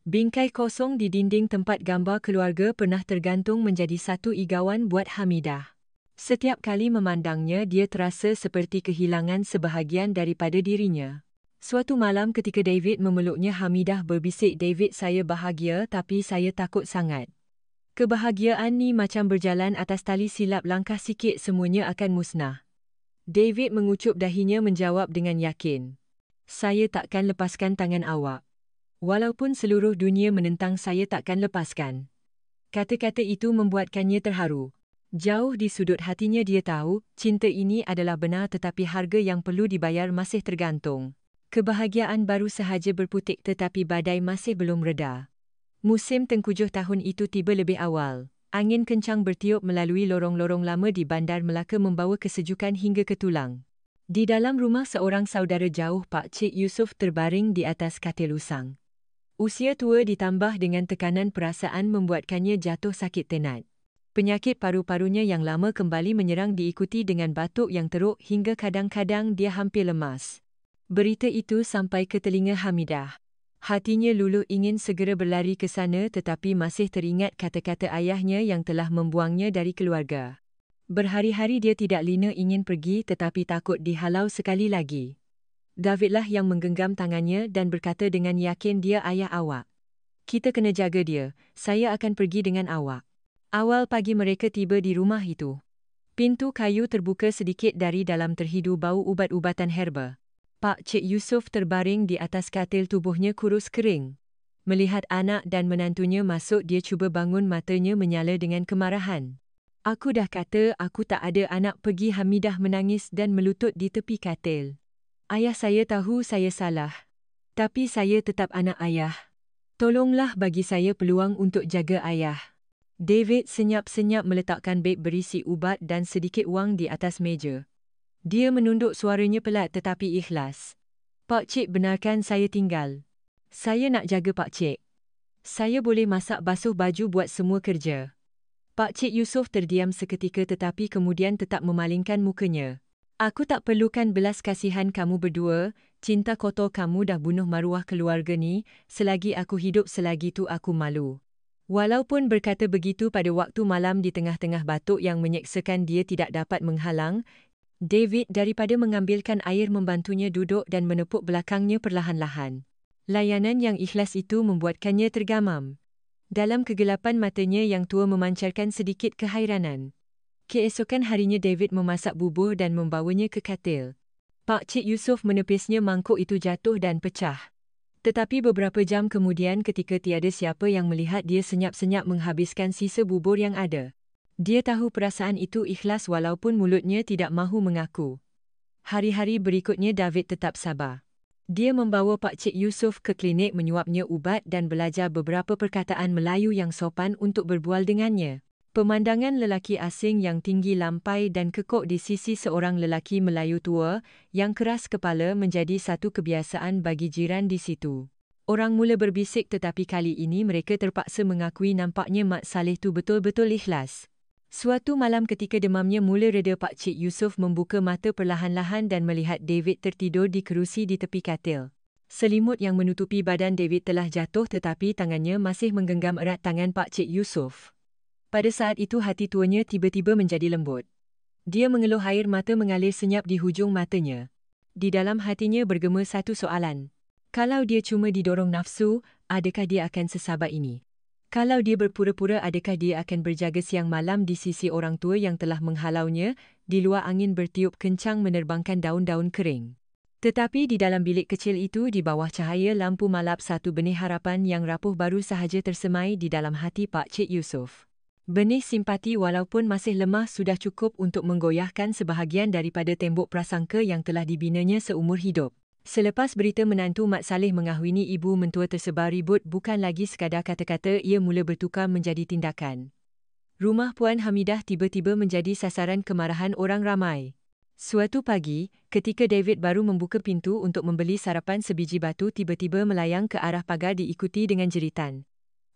Bingkai kosong di dinding tempat gambar keluarga pernah tergantung menjadi satu igauan buat Hamidah. Setiap kali memandangnya dia terasa seperti kehilangan sebahagian daripada dirinya. Suatu malam ketika David memeluknya, Hamidah berbisik, "David, saya bahagia tapi saya takut sangat. Kebahagiaan ni macam berjalan atas tali, silap langkah sikit semuanya akan musnah." David mengucup dahinya menjawab dengan yakin, "Saya takkan lepaskan tangan awak. Walaupun seluruh dunia menentang, saya takkan lepaskan." Kata-kata itu membuatkannya terharu. Jauh di sudut hatinya dia tahu, cinta ini adalah benar, tetapi harga yang perlu dibayar masih tergantung. Kebahagiaan baru sahaja berputik tetapi badai masih belum reda. Musim tengkujuh tahun itu tiba lebih awal. Angin kencang bertiup melalui lorong-lorong lama di Bandar Melaka membawa kesejukan hingga ke tulang. Di dalam rumah seorang saudara jauh, Pak Cik Yusof terbaring di atas katil usang. Usia tua ditambah dengan tekanan perasaan membuatkannya jatuh sakit tenat. Penyakit paru-parunya yang lama kembali menyerang, diikuti dengan batuk yang teruk hingga kadang-kadang dia hampir lemas. Berita itu sampai ke telinga Hamidah. Hatinya luluh ingin segera berlari ke sana, tetapi masih teringat kata-kata ayahnya yang telah membuangnya dari keluarga. Berhari-hari dia tidak lina ingin pergi, tetapi takut dihalau sekali lagi. Davidlah yang menggenggam tangannya dan berkata dengan yakin, "Dia ayah awak. Kita kena jaga dia. Saya akan pergi dengan awak." Awal pagi mereka tiba di rumah itu. Pintu kayu terbuka sedikit dari dalam, terhidu bau ubat-ubatan herba. Pak Cik Yusof terbaring di atas katil, tubuhnya kurus kering. Melihat anak dan menantunya masuk, dia cuba bangun, matanya menyala dengan kemarahan. "Aku dah kata aku tak ada anak," pergi Hamidah menangis dan melutut di tepi katil. "Ayah, saya tahu saya salah. Tapi saya tetap anak ayah. Tolonglah bagi saya peluang untuk jaga ayah. David senyap-senyap meletakkan beg berisi ubat dan sedikit wang di atas meja. Dia menunduk suaranya pelat tetapi ikhlas. Pak Cik, benarkan saya tinggal. Saya nak jaga Pak Cik. Saya boleh masak, basuh baju, buat semua kerja. Pak Cik Yusof terdiam seketika tetapi kemudian tetap memalingkan mukanya. Aku tak perlukan belas kasihan kamu berdua, cinta kotor kamu dah bunuh maruah keluarga ni, selagi aku hidup selagi tu aku malu. Walaupun berkata begitu pada waktu malam di tengah-tengah batuk yang menyeksakan dia tidak dapat menghalang, David daripada mengambilkan air membantunya duduk dan menepuk belakangnya perlahan-lahan. Layanan yang ikhlas itu membuatkannya tergamam. Dalam kegelapan matanya yang tua memancarkan sedikit kehairanan. Keesokan harinya David memasak bubur dan membawanya ke katil. Pak Cik Yusof menepisnya mangkuk itu jatuh dan pecah. Tetapi beberapa jam kemudian ketika tiada siapa yang melihat dia senyap-senyap menghabiskan sisa bubur yang ada. Dia tahu perasaan itu ikhlas walaupun mulutnya tidak mahu mengaku. Hari-hari berikutnya David tetap sabar. Dia membawa Pak Cik Yusof ke klinik menyuapnya ubat dan belajar beberapa perkataan Melayu yang sopan untuk berbual dengannya. Pemandangan lelaki asing yang tinggi lampai dan kekok di sisi seorang lelaki Melayu tua yang keras kepala menjadi satu kebiasaan bagi jiran di situ. Orang mula berbisik tetapi kali ini mereka terpaksa mengakui nampaknya Mak Saleh tu betul-betul ikhlas. Suatu malam ketika demamnya mula reda, Pak Cik Yusof membuka mata perlahan-lahan dan melihat David tertidur di kerusi di tepi katil. Selimut yang menutupi badan David telah jatuh tetapi tangannya masih menggenggam erat tangan Pak Cik Yusof. Pada saat itu hati tuanya tiba-tiba menjadi lembut. Dia mengeluh, air mata mengalir senyap di hujung matanya. Di dalam hatinya bergema satu soalan. Kalau dia cuma didorong nafsu, adakah dia akan sesabar ini? Kalau dia berpura-pura, adakah dia akan berjaga siang malam di sisi orang tua yang telah menghalaunya, di luar angin bertiup kencang menerbangkan daun-daun kering? Tetapi di dalam bilik kecil itu, di bawah cahaya lampu malap, satu benih harapan yang rapuh baru sahaja tersemai di dalam hati Pak Cik Yusof. Benih simpati walaupun masih lemah sudah cukup untuk menggoyahkan sebahagian daripada tembok prasangka yang telah dibinanya seumur hidup. Selepas berita menantu Mak Saleh mengahwini ibu mentua tersebar ribut, bukan lagi sekadar kata-kata, ia mula bertukar menjadi tindakan. Rumah Puan Hamidah tiba-tiba menjadi sasaran kemarahan orang ramai. Suatu pagi, ketika David baru membuka pintu untuk membeli sarapan, sebiji batu tiba-tiba melayang ke arah pagar diikuti dengan jeritan.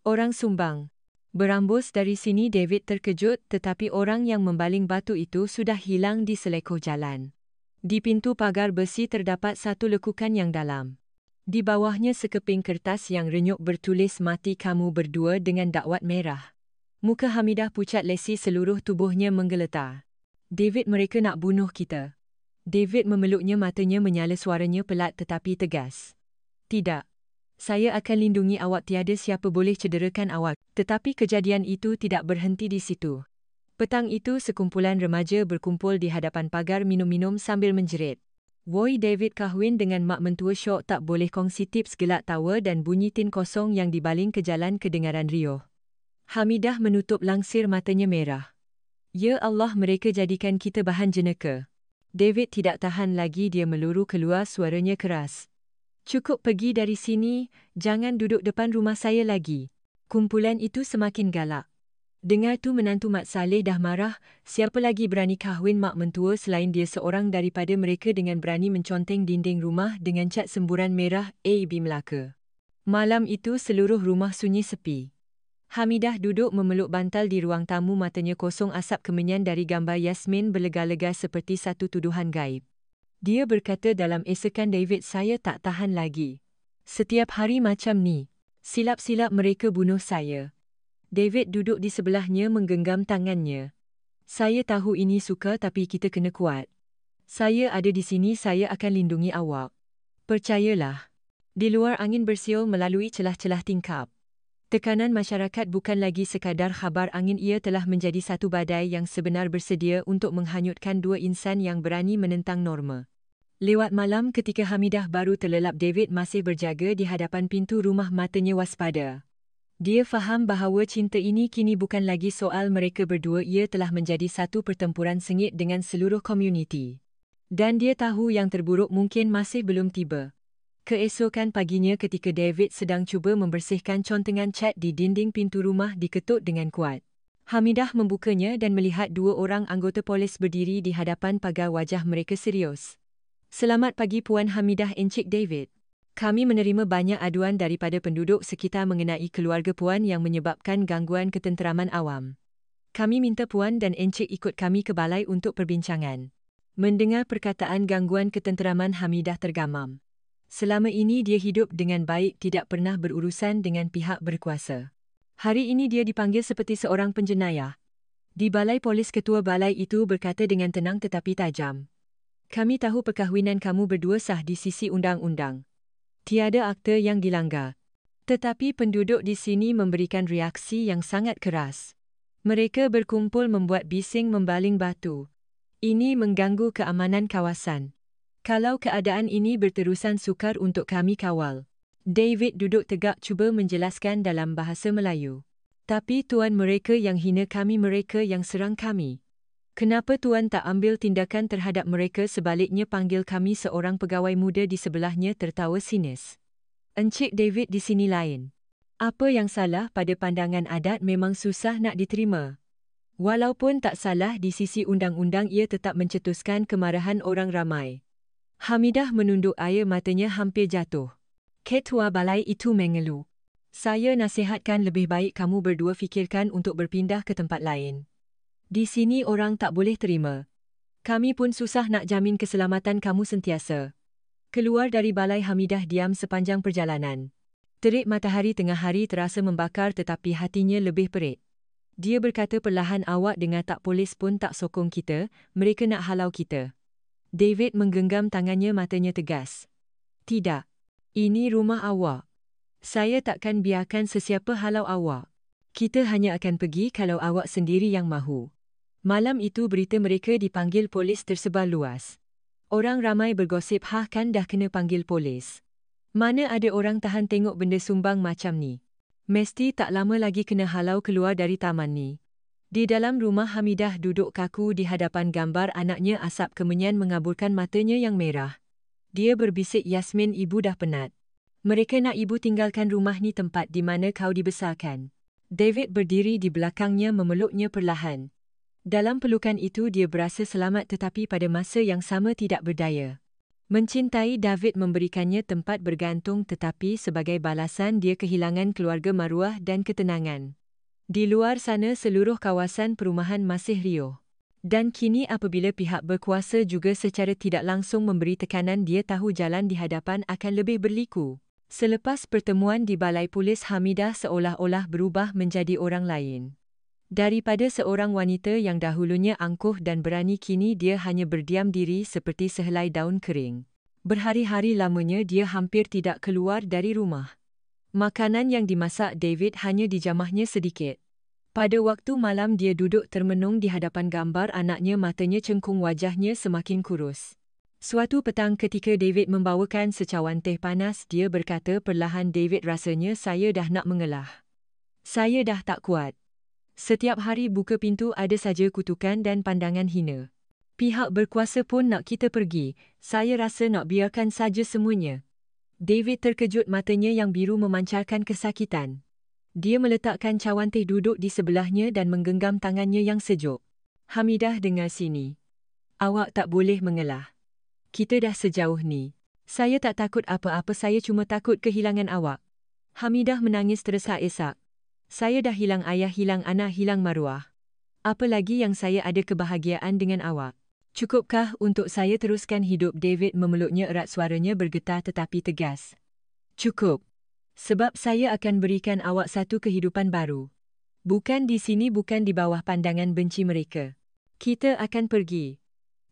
Orang sumbang. Berambus dari sini. David terkejut tetapi orang yang membaling batu itu sudah hilang di selekoh jalan. Di pintu pagar besi terdapat satu lekukan yang dalam. Di bawahnya sekeping kertas yang renyuk bertulis mati kamu berdua dengan dakwat merah. Muka Hamidah pucat lesi, seluruh tubuhnya menggeletar. David, mereka nak bunuh kita. David memeluknya, matanya menyala, suaranya pelat tetapi tegas. Tidak. Saya akan lindungi awak, tiada siapa boleh cederakan awak. Tetapi kejadian itu tidak berhenti di situ. Petang itu sekumpulan remaja berkumpul di hadapan pagar minum-minum sambil menjerit. Woi, David kahwin dengan mak mentua syok, tak boleh kongsi tips, gelak tawa dan bunyi tin kosong yang dibaling ke jalan kedengaran riuh. Hamidah menutup langsir, matanya merah. Ya Allah, mereka jadikan kita bahan jenaka. David tidak tahan lagi, dia meluru keluar, suaranya keras. Cukup, pergi dari sini, jangan duduk depan rumah saya lagi. Kumpulan itu semakin galak. Dengar tu menantu Mak Saleh dah marah, siapa lagi berani kahwin mak mentua selain dia seorang daripada mereka, dengan berani menconteng dinding rumah dengan cat semburan merah, Abi Melaka. Malam itu seluruh rumah sunyi sepi. Hamidah duduk memeluk bantal di ruang tamu, matanya kosong, asap kemenyan dari gambar Yasmin berlega-lega seperti satu tuduhan gaib. Dia berkata dalam esakan, David, saya tak tahan lagi. Setiap hari macam ni. Silap-silap mereka bunuh saya. David duduk di sebelahnya menggenggam tangannya. Saya tahu ini sukar tapi kita kena kuat. Saya ada di sini, saya akan lindungi awak. Percayalah. Di luar angin bersiul melalui celah-celah tingkap. Tekanan masyarakat bukan lagi sekadar khabar angin, ia telah menjadi satu badai yang sebenar bersedia untuk menghanyutkan dua insan yang berani menentang norma. Lewat malam ketika Hamidah baru terlelap, David masih berjaga di hadapan pintu rumah, matanya waspada. Dia faham bahawa cinta ini kini bukan lagi soal mereka berdua, ia telah menjadi satu pertempuran sengit dengan seluruh komuniti. Dan dia tahu yang terburuk mungkin masih belum tiba. Keesokan paginya ketika David sedang cuba membersihkan contengan cat di dinding pintu rumah diketuk dengan kuat. Hamidah membukanya dan melihat 2 orang anggota polis berdiri di hadapan pagar. Wajah mereka serius. "Selamat pagi Puan Hamidah," Encik David. "Kami menerima banyak aduan daripada penduduk sekitar mengenai keluarga Puan yang menyebabkan gangguan ketenteraman awam. Kami minta Puan dan Encik ikut kami ke balai untuk perbincangan." Mendengar perkataan gangguan ketenteraman, Hamidah tergamam. Selama ini dia hidup dengan baik, tidak pernah berurusan dengan pihak berkuasa. Hari ini dia dipanggil seperti seorang penjenayah. Di balai polis, ketua balai itu berkata dengan tenang tetapi tajam, "Kami tahu perkahwinan kamu berdua sah di sisi undang-undang. Tiada akta yang dilanggar." Tetapi penduduk di sini memberikan reaksi yang sangat keras. Mereka berkumpul membuat bising membaling batu. Ini mengganggu keamanan kawasan. Kalau keadaan ini berterusan, sukar untuk kami kawal. David duduk tegak cuba menjelaskan dalam bahasa Melayu. "Tapi tuan, mereka yang hina kami, mereka yang serang kami. Kenapa tuan tak ambil tindakan terhadap mereka, sebaliknya panggil kami?" Seorang pegawai muda di sebelahnya tertawa sinis. "Encik David di sini lain. Apa yang salah pada pandangan adat memang susah nak diterima. Walaupun tak salah di sisi undang-undang, ia tetap mencetuskan kemarahan orang ramai." Hamidah menunduk, air matanya hampir jatuh. Ketua balai itu mengeluh. "Saya nasihatkan lebih baik kamu berdua fikirkan untuk berpindah ke tempat lain. Di sini orang tak boleh terima. Kami pun susah nak jamin keselamatan kamu sentiasa." Keluar dari balai, Hamidah diam sepanjang perjalanan. Terik matahari tengah hari terasa membakar tetapi hatinya lebih perit. Dia berkata perlahan, "Awak dengar tak, polis pun tak sokong kita, mereka nak halau kita." David menggenggam tangannya, matanya tegas. "Tidak. Ini rumah awak. Saya takkan biarkan sesiapa halau awak. Kita hanya akan pergi kalau awak sendiri yang mahu." Malam itu berita mereka dipanggil polis tersebar luas. Orang ramai bergosip, "Hah, kan dah kena panggil polis. Mana ada orang tahan tengok benda sumbang macam ni. Mesti tak lama lagi kena halau keluar dari taman ni." Di dalam rumah, Hamidah duduk kaku di hadapan gambar anaknya. Asap kemenyan mengaburkan matanya yang merah. Dia berbisik, "Yasmin, ibu dah penat. Mereka nak ibu tinggalkan rumah ni, tempat di mana kau dibesarkan." David berdiri di belakangnya memeluknya perlahan. Dalam pelukan itu dia berasa selamat tetapi pada masa yang sama tidak berdaya. Mencintai David memberikannya tempat bergantung, tetapi sebagai balasan dia kehilangan keluarga maruah dan ketenangan. Di luar sana seluruh kawasan perumahan masih riuh. Dan kini apabila pihak berkuasa juga secara tidak langsung memberi tekanan, dia tahu jalan di hadapan akan lebih berliku. Selepas pertemuan di balai polis, Hamidah seolah-olah berubah menjadi orang lain. Daripada seorang wanita yang dahulunya angkuh dan berani, kini dia hanya berdiam diri seperti sehelai daun kering. Berhari-hari lamanya dia hampir tidak keluar dari rumah. Makanan yang dimasak David hanya dijamahnya sedikit. Pada waktu malam dia duduk termenung di hadapan gambar anaknya, matanya cengkung, wajahnya semakin kurus. Suatu petang ketika David membawakan secawan teh panas, dia berkata perlahan, "David, rasanya saya dah nak mengelah. Saya dah tak kuat. Setiap hari buka pintu ada saja kutukan dan pandangan hina. Pihak berkuasa pun nak kita pergi, saya rasa nak biarkan saja semuanya." David terkejut, matanya yang biru memancarkan kesakitan. Dia meletakkan cawan teh duduk di sebelahnya dan menggenggam tangannya yang sejuk. "Hamidah, dengar sini. Awak tak boleh mengelah. Kita dah sejauh ni. Saya tak takut apa-apa, saya cuma takut kehilangan awak." Hamidah menangis tersesak-esak. "Saya dah hilang ayah, hilang anak, hilang maruah. Apa lagi yang saya ada kebahagiaan dengan awak? Cukupkah untuk saya teruskan hidup?" David memeluknya erat, suaranya bergetar tetapi tegas. "Cukup. Sebab saya akan berikan awak satu kehidupan baru. Bukan di sini, bukan di bawah pandangan benci mereka. Kita akan pergi.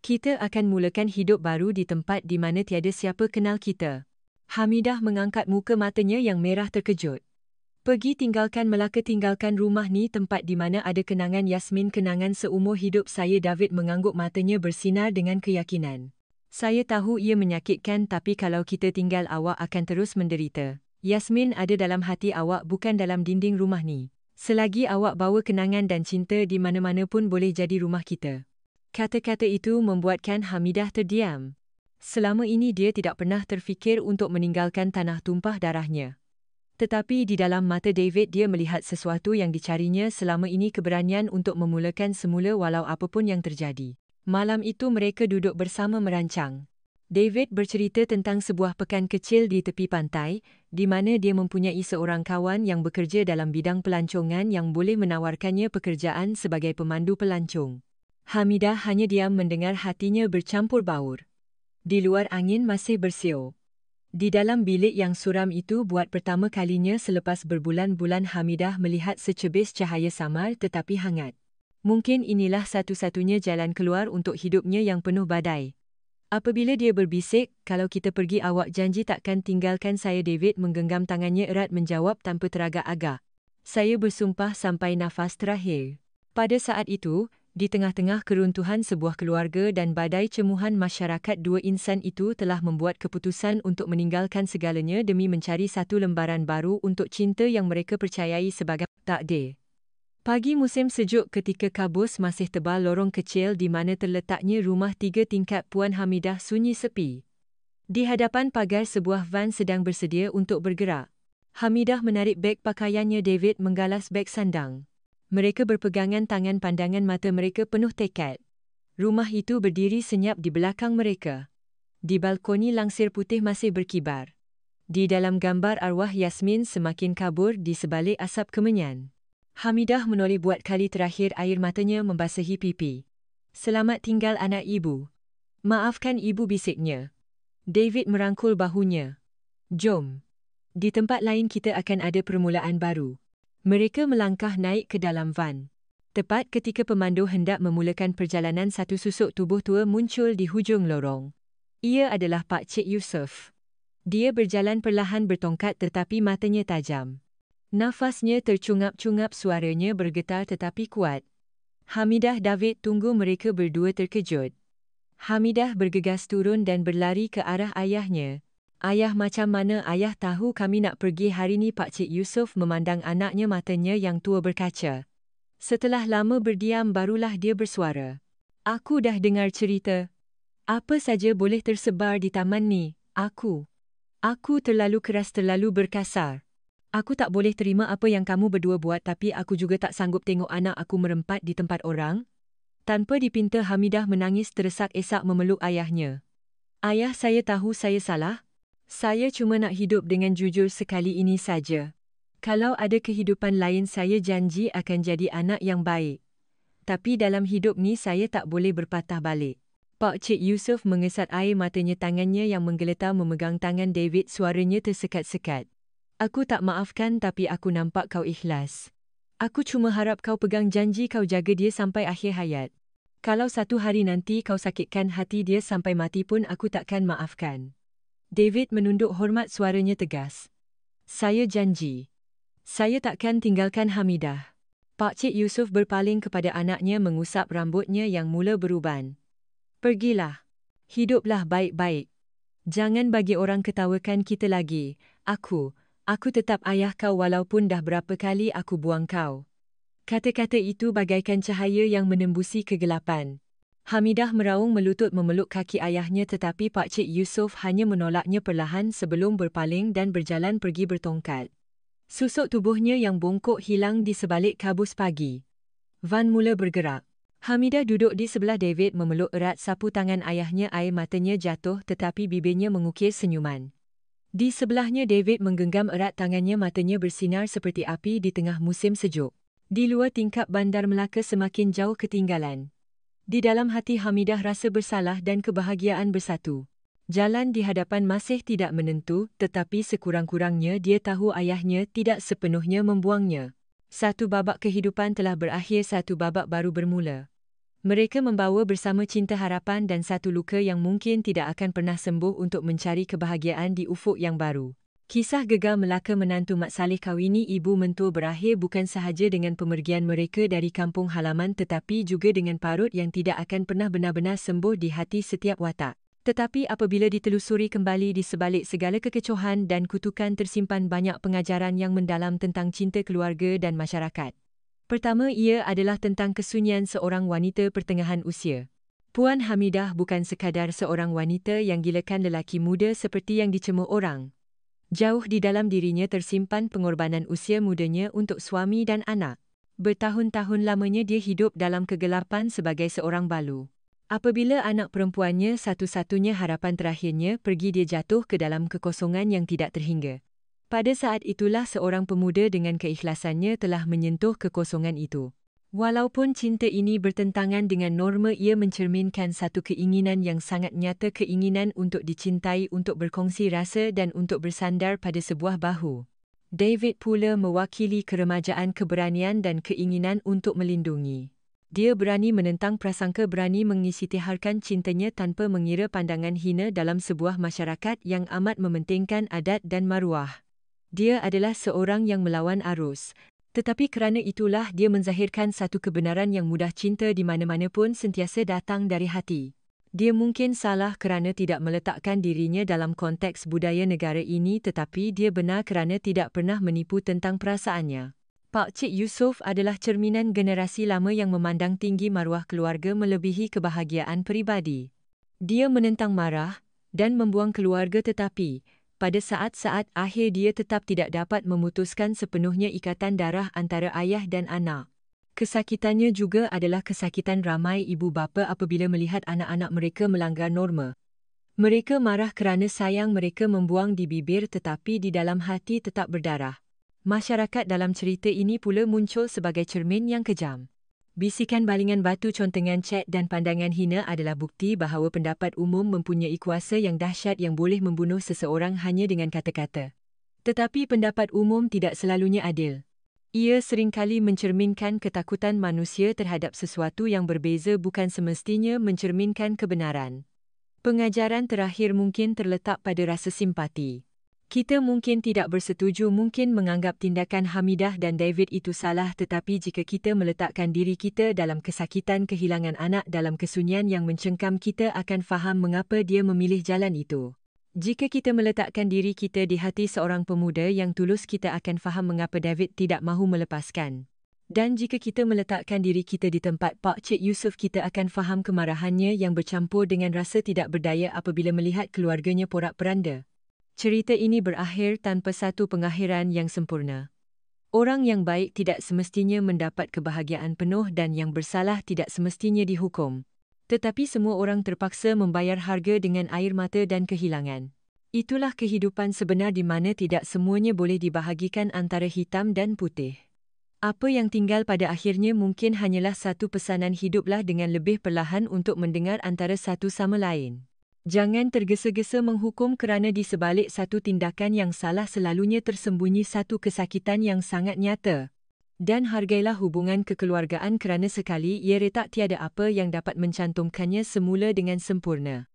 Kita akan mulakan hidup baru di tempat di mana tiada siapa kenal kita." Hamidah mengangkat muka, matanya yang merah terkejut. "Pergi, tinggalkan Melaka, tinggalkan rumah ni, tempat di mana ada kenangan Yasmin, kenangan seumur hidup saya." David mengangguk, matanya bersinar dengan keyakinan. "Saya tahu ia menyakitkan, tapi kalau kita tinggal, awak akan terus menderita. Yasmin ada dalam hati awak, bukan dalam dinding rumah ni. Selagi awak bawa kenangan dan cinta, di mana-mana pun boleh jadi rumah kita." Kata-kata itu membuatkan Hamidah terdiam. Selama ini dia tidak pernah terfikir untuk meninggalkan tanah tumpah darahnya. Tetapi di dalam mata David dia melihat sesuatu yang dicarinya selama ini, keberanian untuk memulakan semula walau apapun yang terjadi. Malam itu mereka duduk bersama merancang. David bercerita tentang sebuah pekan kecil di tepi pantai, di mana dia mempunyai seorang kawan yang bekerja dalam bidang pelancongan yang boleh menawarkannya pekerjaan sebagai pemandu pelancong. Hamidah hanya diam mendengar, hatinya bercampur baur. Di luar angin masih bersiul. Di dalam bilik yang suram itu buat pertama kalinya selepas berbulan-bulan Hamidah melihat secebis cahaya samar tetapi hangat. Mungkin inilah satu-satunya jalan keluar untuk hidupnya yang penuh badai. Apabila dia berbisik, "Kalau kita pergi, awak janji takkan tinggalkan saya?" David menggenggam tangannya erat menjawab tanpa teragak-agak. "Saya bersumpah sampai nafas terakhir." Pada saat itu, di tengah-tengah keruntuhan sebuah keluarga dan badai cemuhan masyarakat, dua insan itu telah membuat keputusan untuk meninggalkan segalanya demi mencari satu lembaran baru untuk cinta yang mereka percayai sebagai takdir. Pagi musim sejuk ketika kabus masih tebal, lorong kecil di mana terletaknya rumah 3 tingkat Puan Hamidah sunyi sepi. Di hadapan pagar sebuah van sedang bersedia untuk bergerak. Hamidah menarik beg pakaiannya, David menggalas beg sandang. Mereka berpegangan tangan, pandangan mata mereka penuh tekad. Rumah itu berdiri senyap di belakang mereka. Di balkoni langsir putih masih berkibar. Di dalam gambar, arwah Yasmin semakin kabur di sebalik asap kemenyan. Hamidah menoleh buat kali terakhir, air matanya membasahi pipi. "Selamat tinggal anak ibu." "Maafkan ibu," bisiknya. David merangkul bahunya. "Jom. Di tempat lain kita akan ada permulaan baru." Mereka melangkah naik ke dalam van. Tepat ketika pemandu hendak memulakan perjalanan, satu susuk tubuh tua muncul di hujung lorong. Ia adalah Pak Cik Yusof. Dia berjalan perlahan bertongkat tetapi matanya tajam. Nafasnya tercungap-cungap, suaranya bergetar tetapi kuat. "Hamidah, David tunggu." Mereka berdua terkejut. Hamidah bergegas turun dan berlari ke arah ayahnya. "Ayah, macam mana?" "Ayah tahu kami nak pergi hari ni." Pak Cik Yusof memandang anaknya, matanya yang tua berkaca. Setelah lama berdiam barulah dia bersuara. "Aku dah dengar cerita. Apa saja boleh tersebar di taman ni. Aku terlalu keras, terlalu berkasar. Aku tak boleh terima apa yang kamu berdua buat, tapi aku juga tak sanggup tengok anak aku merempat di tempat orang." Tanpa dipinta, Hamidah menangis teresak-esak memeluk ayahnya. "Ayah, saya tahu saya salah. Saya cuma nak hidup dengan jujur sekali ini saja. Kalau ada kehidupan lain, saya janji akan jadi anak yang baik. Tapi dalam hidup ni saya tak boleh berpatah balik." Pak Cik Yusof mengesat air matanya, tangannya yang menggeletar memegang tangan David, suaranya tersekat-sekat. "Aku tak maafkan, tapi aku nampak kau ikhlas. Aku cuma harap kau pegang janji kau jaga dia sampai akhir hayat. Kalau satu hari nanti kau sakitkan hati dia sampai mati pun, aku takkan maafkan." David menunduk hormat, suaranya tegas. "Saya janji. Saya takkan tinggalkan Hamidah." Pak Cik Yusof berpaling kepada anaknya mengusap rambutnya yang mula beruban. "Pergilah. Hiduplah baik-baik. Jangan bagi orang ketawakan kita lagi. Aku tetap ayah kau walaupun dah berapa kali aku buang kau." Kata-kata itu bagaikan cahaya yang menembusi kegelapan. Hamidah meraung melutut memeluk kaki ayahnya, tetapi Pak Cik Yusof hanya menolaknya perlahan sebelum berpaling dan berjalan pergi bertongkat. Susuk tubuhnya yang bongkok hilang di sebalik kabus pagi. Van mula bergerak. Hamidah duduk di sebelah David memeluk erat sapu tangan ayahnya, air matanya jatuh tetapi bibirnya mengukir senyuman. Di sebelahnya David menggenggam erat tangannya, matanya bersinar seperti api di tengah musim sejuk. Di luar tingkap Bandar Melaka semakin jauh ketinggalan. Di dalam hati Hamidah rasa bersalah dan kebahagiaan bersatu. Jalan di hadapan masih tidak menentu, tetapi sekurang-kurangnya dia tahu ayahnya tidak sepenuhnya membuangnya. Satu babak kehidupan telah berakhir, satu babak baru bermula. Mereka membawa bersama cinta, harapan dan satu luka yang mungkin tidak akan pernah sembuh untuk mencari kebahagiaan di ufuk yang baru. Kisah gegar Melaka menantu Mat Saleh kawini ibu mentua berakhir bukan sahaja dengan pemergian mereka dari kampung halaman, tetapi juga dengan parut yang tidak akan pernah benar-benar sembuh di hati setiap watak. Tetapi apabila ditelusuri kembali, di sebalik segala kekecohan dan kutukan tersimpan banyak pengajaran yang mendalam tentang cinta keluarga dan masyarakat. Pertama, ia adalah tentang kesunyian seorang wanita pertengahan usia. Puan Hamidah bukan sekadar seorang wanita yang gilakan lelaki muda seperti yang dicemooh orang. Jauh di dalam dirinya tersimpan pengorbanan usia mudanya untuk suami dan anak. Bertahun-tahun lamanya dia hidup dalam kegelapan sebagai seorang balu. Apabila anak perempuannya satu-satunya harapan terakhirnya pergi, dia jatuh ke dalam kekosongan yang tidak terhingga. Pada saat itulah seorang pemuda dengan keikhlasannya telah menyentuh kekosongan itu. Walaupun cinta ini bertentangan dengan norma, ia mencerminkan satu keinginan yang sangat nyata, keinginan untuk dicintai, untuk berkongsi rasa dan untuk bersandar pada sebuah bahu. David pula mewakili keremajaan, keberanian dan keinginan untuk melindungi. Dia berani menentang prasangka, berani mengisytiharkan cintanya tanpa mengira pandangan hina dalam sebuah masyarakat yang amat mementingkan adat dan maruah. Dia adalah seorang yang melawan arus. Tetapi kerana itulah dia menzahirkan satu kebenaran yang mudah cinta di mana-mana pun sentiasa datang dari hati. Dia mungkin salah kerana tidak meletakkan dirinya dalam konteks budaya negara ini, tetapi dia benar kerana tidak pernah menipu tentang perasaannya. Pak Cik Yusof adalah cerminan generasi lama yang memandang tinggi maruah keluarga melebihi kebahagiaan peribadi. Dia menentang marah dan membuang keluarga, tetapi pada saat-saat akhir dia tetap tidak dapat memutuskan sepenuhnya ikatan darah antara ayah dan anak. Kesakitannya juga adalah kesakitan ramai ibu bapa apabila melihat anak-anak mereka melanggar norma. Mereka marah kerana sayang mereka membuang di bibir, tetapi di dalam hati tetap berdarah. Masyarakat dalam cerita ini pula muncul sebagai cermin yang kejam. Bisikan balingan batu, contengan cat dan pandangan hina adalah bukti bahawa pendapat umum mempunyai kuasa yang dahsyat yang boleh membunuh seseorang hanya dengan kata-kata. Tetapi pendapat umum tidak selalunya adil. Ia seringkali mencerminkan ketakutan manusia terhadap sesuatu yang berbeza, bukan semestinya mencerminkan kebenaran. Pengajaran terakhir mungkin terletak pada rasa simpati. Kita mungkin tidak bersetuju, mungkin menganggap tindakan Hamidah dan David itu salah, tetapi jika kita meletakkan diri kita dalam kesakitan kehilangan anak, dalam kesunyian yang mencengkam, kita akan faham mengapa dia memilih jalan itu. Jika kita meletakkan diri kita di hati seorang pemuda yang tulus, kita akan faham mengapa David tidak mahu melepaskan. Dan jika kita meletakkan diri kita di tempat Pak Cik Yusof, kita akan faham kemarahannya yang bercampur dengan rasa tidak berdaya apabila melihat keluarganya porak-peranda. Cerita ini berakhir tanpa satu pengakhiran yang sempurna. Orang yang baik tidak semestinya mendapat kebahagiaan penuh dan yang bersalah tidak semestinya dihukum. Tetapi semua orang terpaksa membayar harga dengan air mata dan kehilangan. Itulah kehidupan sebenar di mana tidak semuanya boleh dibahagikan antara hitam dan putih. Apa yang tinggal pada akhirnya mungkin hanyalah satu pesanan: hiduplah dengan lebih perlahan untuk mendengar antara satu sama lain. Jangan tergesa-gesa menghukum kerana di sebalik satu tindakan yang salah selalunya tersembunyi satu kesakitan yang sangat nyata. Dan hargailah hubungan kekeluargaan kerana sekali ia retak, tiada apa yang dapat mencantumkannya semula dengan sempurna.